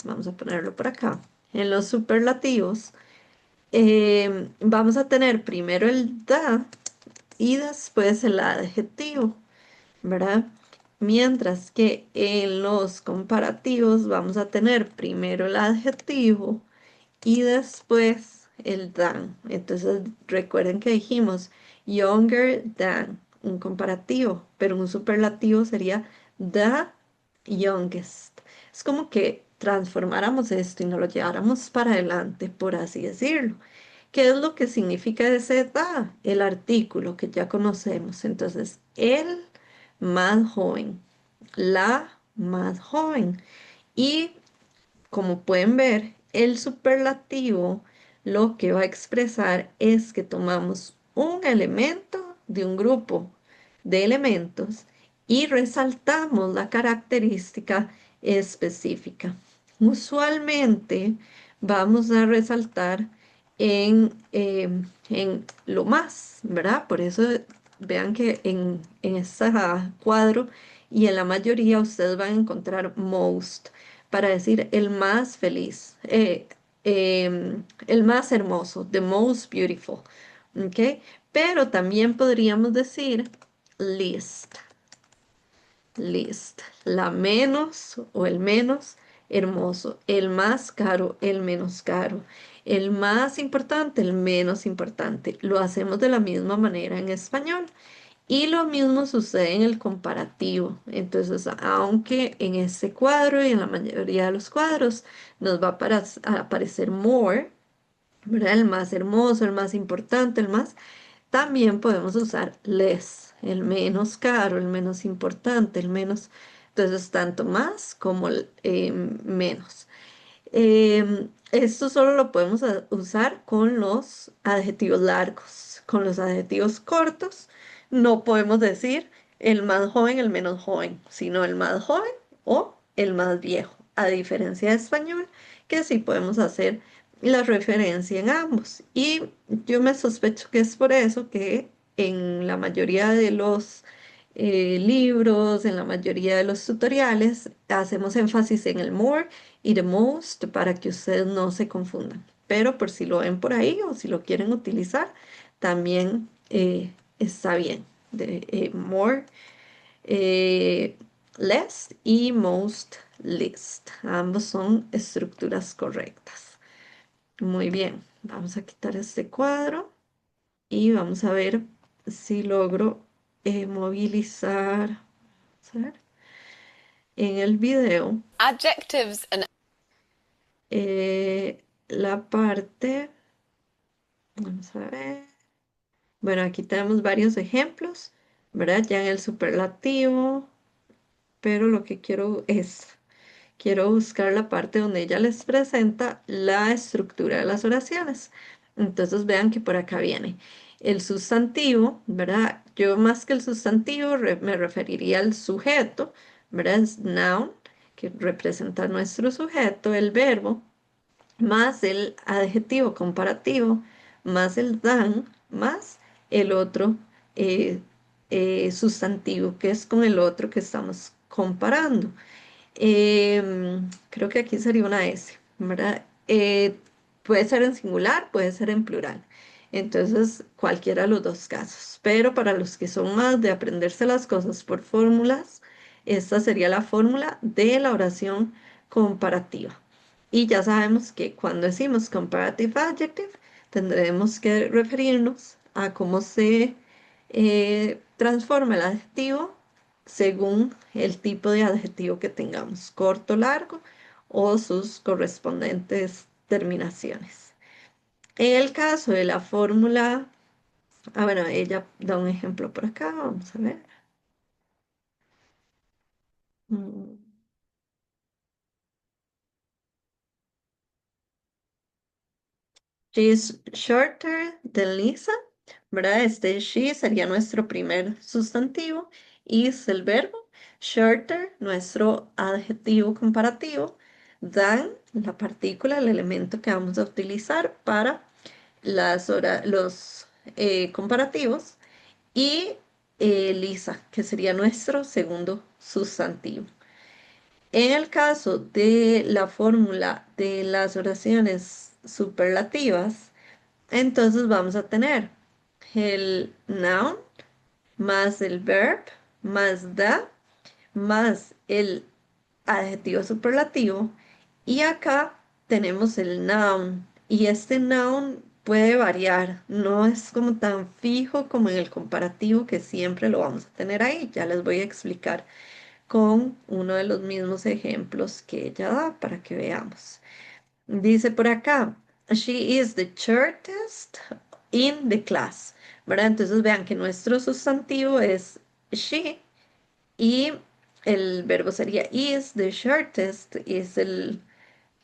vamos a ponerlo por acá, en los superlativos, vamos a tener primero el the y después el adjetivo, ¿verdad? Mientras que en los comparativos vamos a tener primero el adjetivo y después el than. Entonces recuerden que dijimos younger than, un comparativo, pero un superlativo sería the youngest. Es como que transformáramos esto y nos lo lleváramos para adelante, por así decirlo. ¿Qué es lo que significa ese the? El artículo que ya conocemos. Entonces, el más joven, la más joven. Y como pueden ver, el superlativo lo que va a expresar es que tomamos un elemento de un grupo de elementos y resaltamos la característica específica. Usualmente vamos a resaltar en lo más, ¿verdad? Por eso vean que en este cuadro y en la mayoría ustedes van a encontrar most para decir el más feliz, el más hermoso, the most beautiful, ¿ok? Pero también podríamos decir least, least, la menos o el menos hermoso, el más caro, el menos caro, el más importante, el menos importante. Lo hacemos de la misma manera en español. Y lo mismo sucede en el comparativo. Entonces, aunque en este cuadro y en la mayoría de los cuadros nos va a aparecer more, ¿verdad? El más hermoso, el más importante, el más, también podemos usar less, el menos caro, el menos importante, el menos, entonces tanto más como menos. Esto solo lo podemos usar con los adjetivos largos. Con los adjetivos cortos no podemos decir el más joven, el menos joven, sino el más joven o el más viejo. A diferencia de español, que sí podemos hacer la referencia en ambos. Y yo me sospecho que es por eso que en la mayoría de los libros, en la mayoría de los tutoriales, hacemos énfasis en el more y the most para que ustedes no se confundan. Pero por si lo ven por ahí o si lo quieren utilizar, también está bien. More, eh, less y most least. Ambos son estructuras correctas. Muy bien, vamos a quitar este cuadro y vamos a ver si logro movilizar, vamos a ver, en el video. Adjectives and la parte, vamos a ver. Bueno, aquí tenemos varios ejemplos, ¿verdad? Ya en el superlativo, pero lo que quiero buscar la parte donde ella les presenta la estructura de las oraciones. Entonces vean que por acá viene el sustantivo, ¿verdad? Yo más que el sustantivo me referiría al sujeto, ¿verdad? Es noun, que representa nuestro sujeto, el verbo, más el adjetivo comparativo, más el than, más el otro eh, sustantivo, que es con el otro que estamos comparando. Creo que aquí sería una S, ¿verdad? Puede ser en singular, puede ser en plural. Entonces, cualquiera de los dos casos. Pero para los que son más de aprenderse las cosas por fórmulas, esta sería la fórmula de la oración comparativa. Y ya sabemos que cuando decimos comparative adjective, tendremos que referirnos a cómo se transforma el adjetivo según el tipo de adjetivo que tengamos, corto, largo o sus correspondientes terminaciones. En el caso de la fórmula, bueno, ella da un ejemplo por acá, vamos a ver. Mm, She is shorter than Lisa, ¿verdad? Este she sería nuestro primer sustantivo, is el verbo, shorter, nuestro adjetivo comparativo, than, la partícula, el elemento que vamos a utilizar para los comparativos, y Lisa, que sería nuestro segundo sustantivo. En el caso de la fórmula de las oraciones superlativas, entonces vamos a tener el noun más el verb más the más el adjetivo superlativo y acá tenemos el noun y este noun puede variar, no es como tan fijo como en el comparativo que siempre lo vamos a tener ahí. Ya les voy a explicar con uno de los mismos ejemplos que ella da para que veamos. Dice por acá, she is the shortest in the class, ¿verdad? Entonces vean que nuestro sustantivo es she y el verbo sería is, the shortest es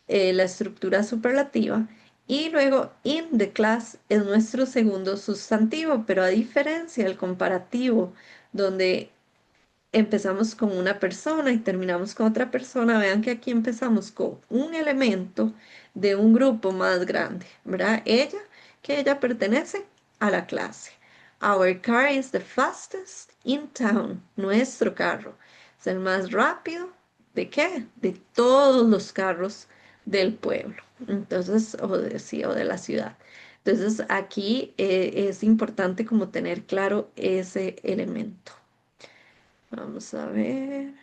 la estructura superlativa. Y luego in the class es nuestro segundo sustantivo, pero a diferencia del comparativo, donde empezamos con una persona y terminamos con otra persona, vean que aquí empezamos con un elemento de un grupo más grande, ¿verdad? Que ella pertenece a la clase. Our car is the fastest in town. Nuestro carro es el más rápido. ¿De qué? De todos los carros del pueblo. Entonces, sí, o de la ciudad. Entonces, aquí es importante como tener claro ese elemento. Vamos a ver.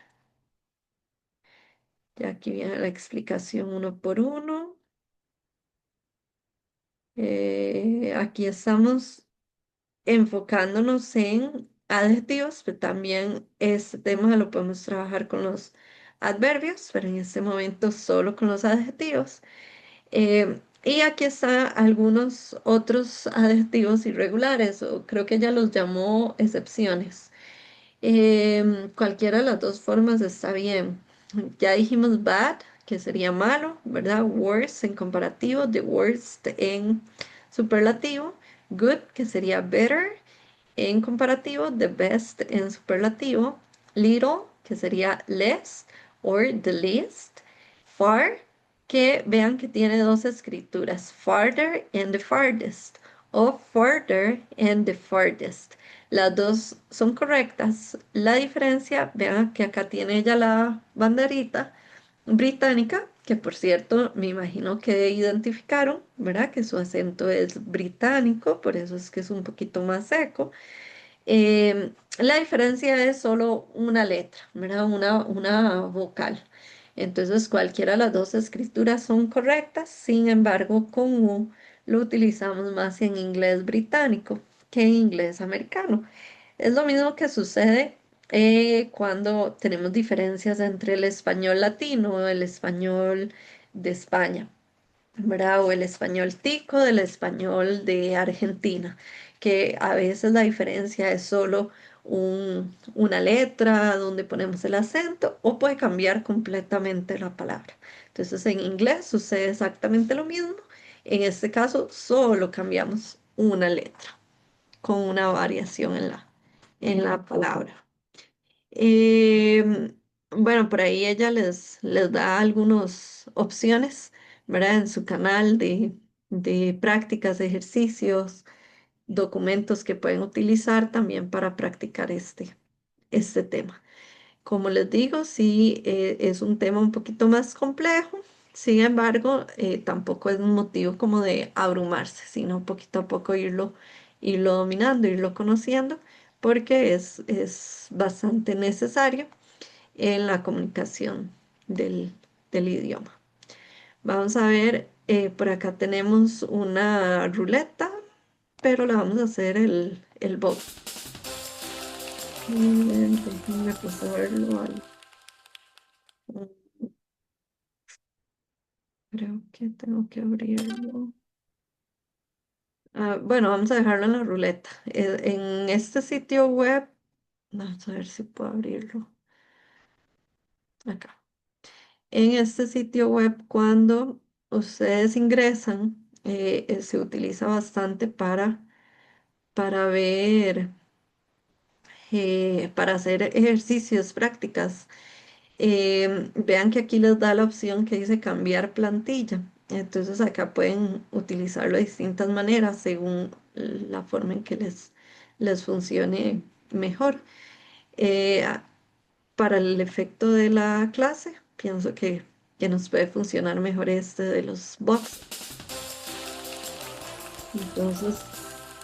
Ya aquí viene la explicación uno por uno. Aquí estamos enfocándonos en adjetivos, pero también este tema lo podemos trabajar con los adverbios, pero en este momento solo con los adjetivos. Y aquí están algunos otros adjetivos irregulares, o creo que ella los llamó excepciones. Cualquiera de las dos formas está bien. Ya dijimos bad, que sería malo, ¿verdad? Worse en comparativo, the worst en superlativo. Good, que sería better en comparativo, the best en superlativo. Little, que sería less or the least. Far, que vean que tiene dos escrituras, farther and the farthest o further and the farthest. Las dos son correctas. La diferencia, vean que acá tiene ya la banderita británica, que por cierto me imagino que identificaron, ¿verdad? Que su acento es británico, por eso es que es un poquito más seco. La diferencia es solo una letra, ¿verdad? Una vocal. Entonces, cualquiera de las dos escrituras son correctas, sin embargo, con U lo utilizamos más en inglés británico que en inglés americano. Es lo mismo que sucede cuando tenemos diferencias entre el español latino, el español de España, ¿verdad? O el español tico del español de Argentina, que a veces la diferencia es solo una letra donde ponemos el acento o puede cambiar completamente la palabra. Entonces en inglés sucede exactamente lo mismo. En este caso solo cambiamos una letra con una variación en la palabra. Em, bueno, por ahí ella les da algunas opciones, ¿verdad? En su canal de prácticas, ejercicios, documentos que pueden utilizar también para practicar este tema. Como les digo, sí, es un tema un poquito más complejo. Sin embargo, tampoco es un motivo como de abrumarse, sino poquito a poco irlo dominando, irlo conociendo, porque es bastante necesario en la comunicación del, del idioma. Vamos a ver, por acá tenemos una ruleta, pero la vamos a hacer el bot. Déjenme pasarlo al... Creo que tengo que abrirlo. Ah, bueno, vamos a dejarlo en la ruleta. En este sitio web, vamos a ver si puedo abrirlo. Acá. En este sitio web, cuando ustedes ingresan, se utiliza bastante para ver, para hacer ejercicios, prácticas. Vean que aquí les da la opción que dice cambiar plantilla. Entonces acá pueden utilizarlo de distintas maneras según la forma en que les funcione mejor. Eh, a- para el efecto de la clase, pienso que nos puede funcionar mejor este de los bots. Entonces,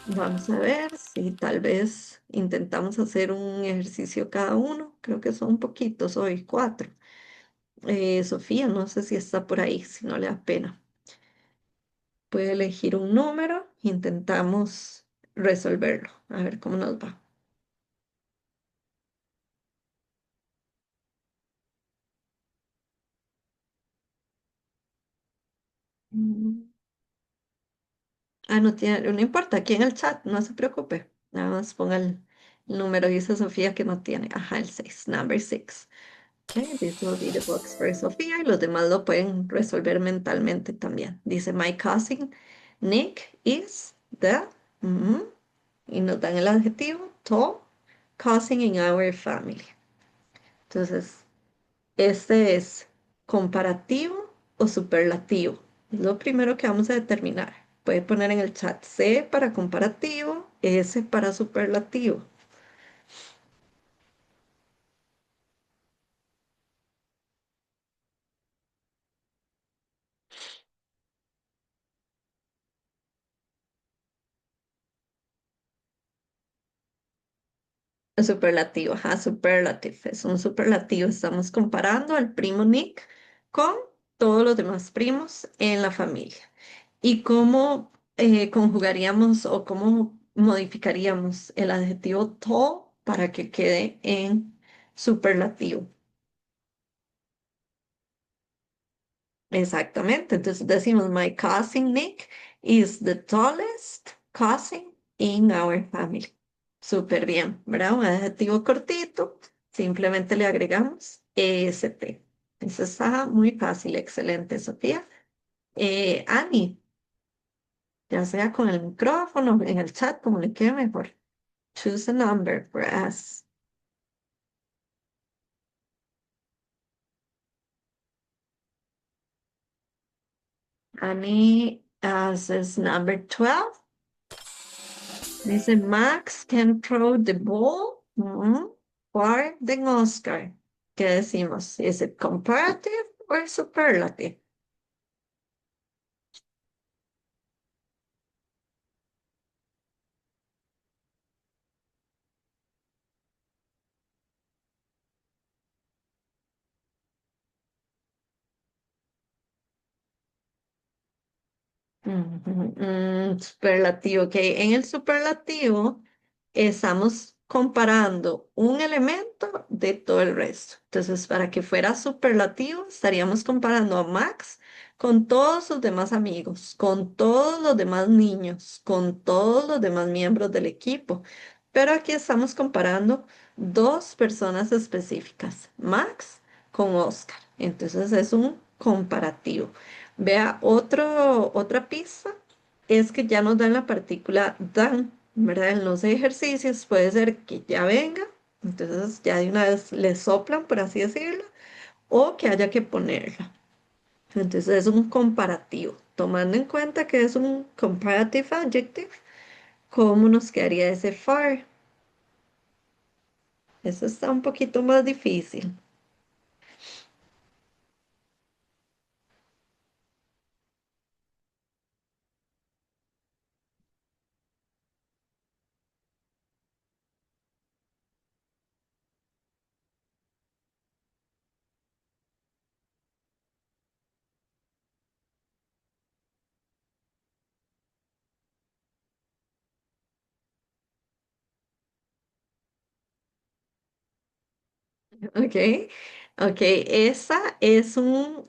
vamos a ver si tal vez intentamos hacer un ejercicio cada uno. Creo que son poquitos hoy, 4. Sofía, no sé si está por ahí, si no le da pena. Puede elegir un número, intentamos resolverlo, a ver cómo nos va. Mm. Ah, no tiene, no importa, aquí en el chat, no se preocupe. Nada más ponga el número, dice Sofía que no tiene. Ajá, el 6, number 6. Okay, this will be the box for Sofía y los demás lo pueden resolver mentalmente también. Dice, my cousin Nick is the... mm, y nos dan el adjetivo tall cousin in our family. Entonces, este es comparativo o superlativo. Es lo primero que vamos a determinar. Puede poner en el chat C para comparativo, S para superlativo. Superlativo, ajá, superlative. Es un superlativo. Estamos comparando al primo Nick con todos los demás primos en la familia. ¿Y cómo conjugaríamos o cómo modificaríamos el adjetivo tall para que quede en superlativo? Exactamente. Entonces decimos, my cousin Nick is the tallest cousin in our family. Súper bien, ¿verdad? Un adjetivo cortito. Simplemente le agregamos EST. Eso está muy fácil. Excelente, Sofía. Annie, ya sea con el micrófono, en el chat, como le quede mejor. Choose a number for us. Annie says number 12. Dice Max can throw the ball for the Oscar. ¿Qué decimos? ¿Es it comparative or superlative? Ujú, superlativo, ok. En el superlativo estamos comparando un elemento de todo el resto. Entonces, para que fuera superlativo, estaríamos comparando a Max con todos sus demás amigos, con todos los demás niños, con todos los demás miembros del equipo. Pero aquí estamos comparando dos personas específicas, Max con Oscar. Entonces es un comparativo. Vea, otra pista es que ya nos dan la partícula dan, ¿verdad? En los ejercicios puede ser que ya venga, entonces ya de una vez le soplan, por así decirlo, o que haya que ponerla. Entonces es un comparativo, tomando en cuenta que es un comparative adjective, ¿cómo nos quedaría ese far? Eso está un poquito más difícil. Ok, ok, esa es uno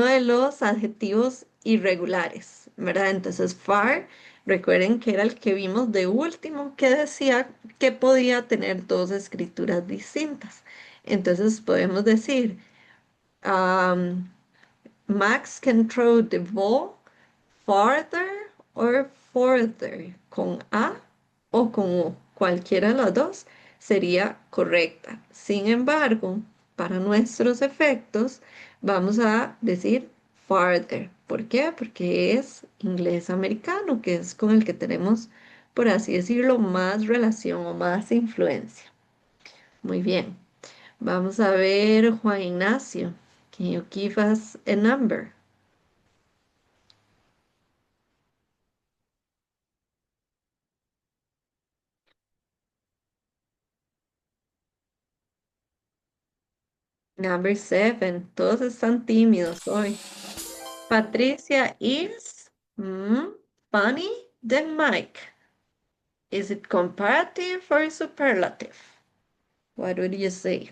de los adjetivos irregulares, ¿verdad? Entonces, far, recuerden que era el que vimos de último, que decía que podía tener dos escrituras distintas. Entonces, podemos decir, um, Max can throw the ball farther or further, con A o con U. Cualquiera de las dos sería correcta. Sin embargo, para nuestros efectos, vamos a decir farther. ¿Por qué? Porque es inglés americano, que es con el que tenemos, por así decirlo, más relación o más influencia. Muy bien. Vamos a ver, Juan Ignacio. Can you give us a number? Number 7. Todos están tímidos hoy. Patricia is funny than Mike. Is it comparative or superlative? What would you say?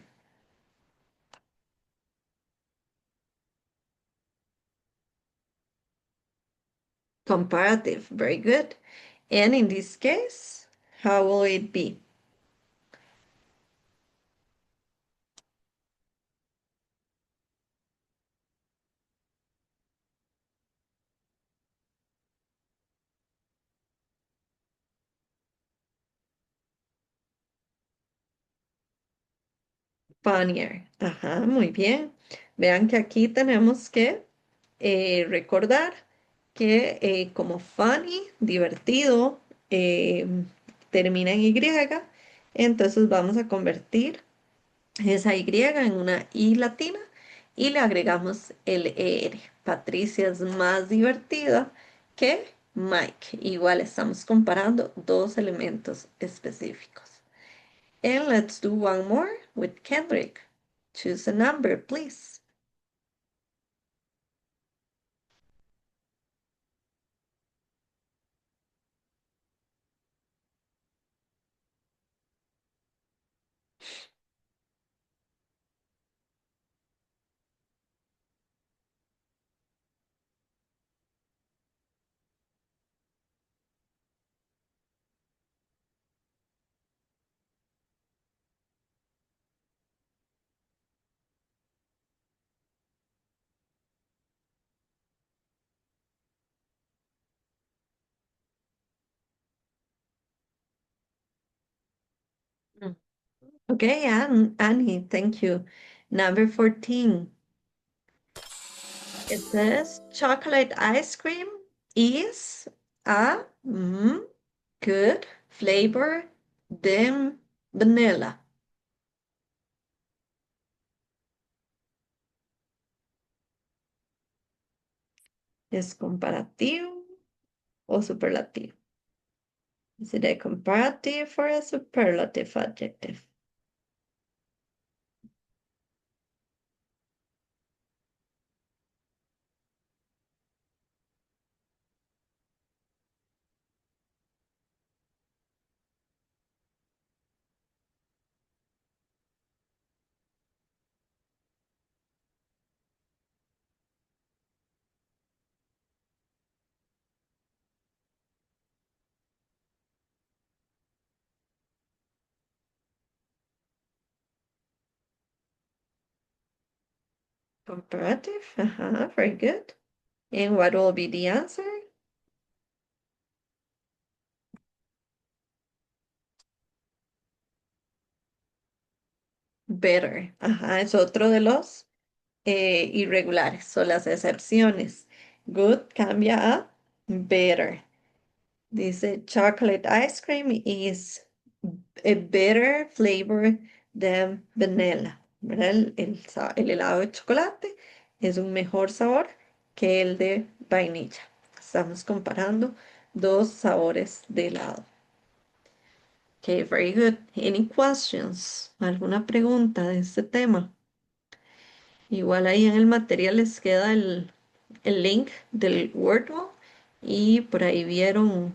Comparative. Very good. And in this case, how will it be? Funnier. Ajá, muy bien. Vean que aquí tenemos que recordar que como funny, divertido, eh, termina en Y, entonces vamos a convertir esa Y en una I latina y le agregamos el ER. Patricia es más divertida que Mike. Igual estamos comparando dos elementos específicos. And let's do one more with Kendrick. Choose a number, please. Mm. Okay, Annie, thank you. Number 14. It says chocolate ice cream is a good flavor than vanilla. ¿Es comparativo o superlativo? Is it a comparative or a superlative adjective? Comparative. Very good. And what will be the answer? Better. Es otro de los irregulares, son las excepciones. Good cambia a better. Dice chocolate ice cream is a better flavor than vanilla. ¿Verdad? El helado de chocolate es un mejor sabor que el de vainilla. Estamos comparando dos sabores de helado. Okay, very good. Any questions? ¿Alguna pregunta de este tema? Igual ahí en el material les queda el link del Wordwall y por ahí vieron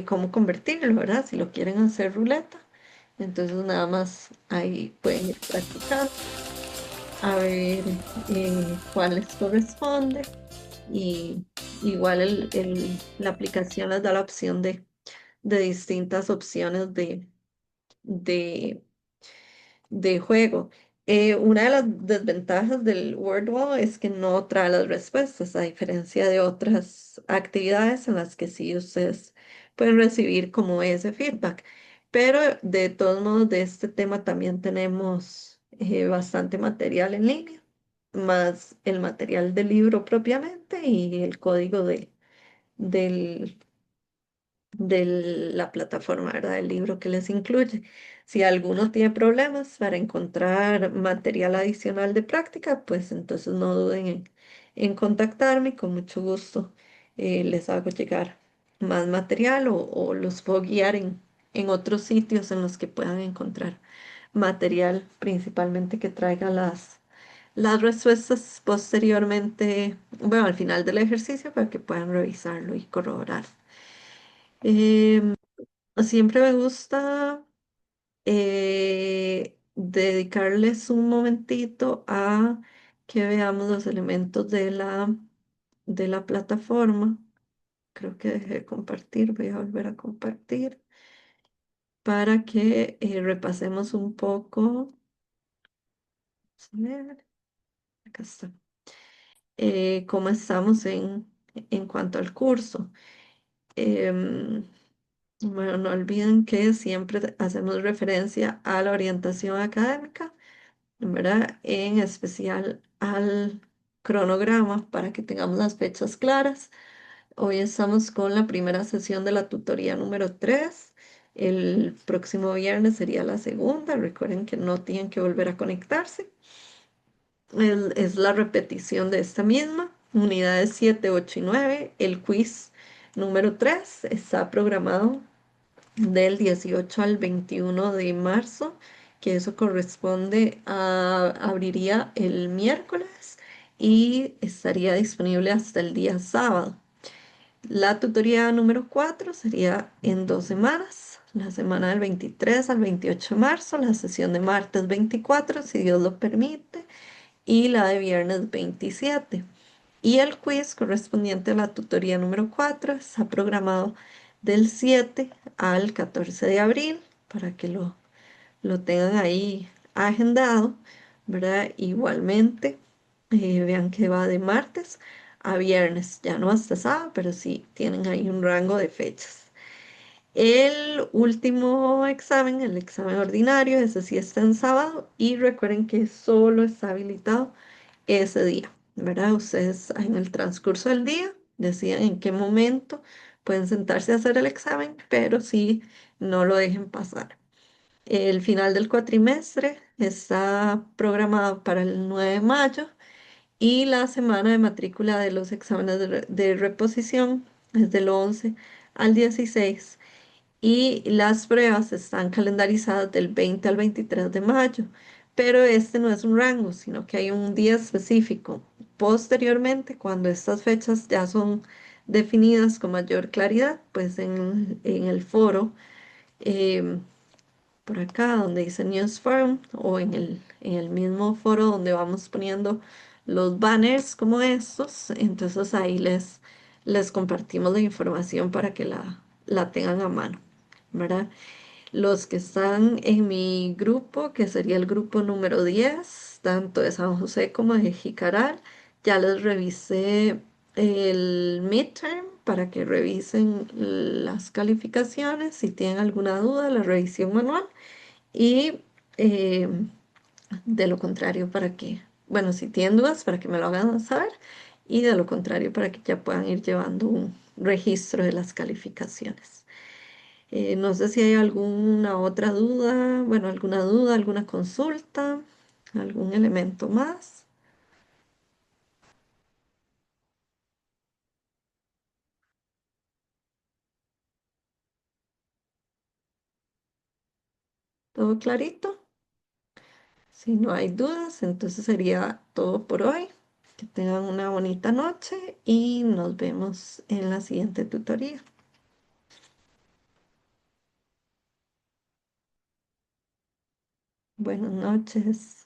cómo convertirlo, ¿verdad? Si lo quieren hacer ruleta. Entonces nada más ahí pueden ir practicando a ver cuál les corresponde. Y igual la aplicación les da la opción de distintas opciones de de juego. Una de las desventajas del Wordwall es que no trae las respuestas, a diferencia de otras actividades en las que sí ustedes pueden recibir como ese feedback. Pero de todos modos, de este tema también tenemos bastante material en línea, más el material del libro propiamente y el código del de la plataforma, ¿verdad? Del libro que les incluye. Si alguno tiene problemas para encontrar material adicional de práctica, pues entonces no duden en contactarme. Y con mucho gusto les hago llegar más material o los puedo guiar en otros sitios en los que puedan encontrar material, principalmente que traiga las respuestas posteriormente, bueno, al final del ejercicio para que puedan revisarlo y corroborar. Em, Siempre me gusta dedicarles un momentito a que veamos los elementos de la plataforma. Creo que dejé de compartir, voy a volver a compartir para que repasemos un poco. Vamos a ver, acá está. Cómo estamos en cuanto al curso. Em, Bueno, no olviden que siempre hacemos referencia a la orientación académica, ¿verdad? En especial al cronograma para que tengamos las fechas claras. Hoy estamos con la primera sesión de la tutoría número 3. El próximo viernes sería la segunda. Recuerden que no tienen que volver a conectarse. Es la repetición de esta misma. Unidades 7, 8 y 9. El quiz número 3 está programado del 18 al 21 de marzo, que eso corresponde abriría el miércoles y estaría disponible hasta el día sábado. La tutoría número 4 sería en 2 semanas, la semana del 23 al 28 de marzo, la sesión de martes 24, si Dios lo permite, y la de viernes 27. Y el quiz correspondiente a la tutoría número 4 está programado del 7 al 14 de abril para que lo tengan ahí agendado, ¿verdad? Igualmente, vean que va de martes a viernes, ya no hasta sábado, pero sí tienen ahí un rango de fechas. El último examen, el examen ordinario, ese sí está en sábado y recuerden que solo está habilitado ese día, ¿verdad? Ustedes en el transcurso del día deciden en qué momento pueden sentarse a hacer el examen, pero sí no lo dejen pasar. El final del cuatrimestre está programado para el 9 de mayo y la semana de matrícula de los exámenes de reposición es del 11 al 16 y las pruebas están calendarizadas del 20 al 23 de mayo, pero este no es un rango, sino que hay un día específico. Posteriormente, cuando estas fechas ya son definidas con mayor claridad, pues en el foro, em, por acá donde dice News Forum o en el mismo foro donde vamos poniendo los banners como estos, entonces ahí les compartimos la información para que la tengan a mano, ¿verdad? Los que están en mi grupo, que sería el grupo número 10 tanto de San José como de Jicaral. Ya les revisé el midterm para que revisen las calificaciones. Si tienen alguna duda, la revisión manual. Y eh, de lo contrario, para que, bueno, si tienen dudas, para que me lo hagan saber. Y de lo contrario, para que ya puedan ir llevando un registro de las calificaciones. No sé si hay alguna otra duda, bueno, alguna duda, alguna consulta, algún elemento más. ¿Todo clarito? Si no hay dudas, entonces sería todo por hoy. Que tengan una bonita noche y nos vemos en la siguiente tutoría. Buenas noches.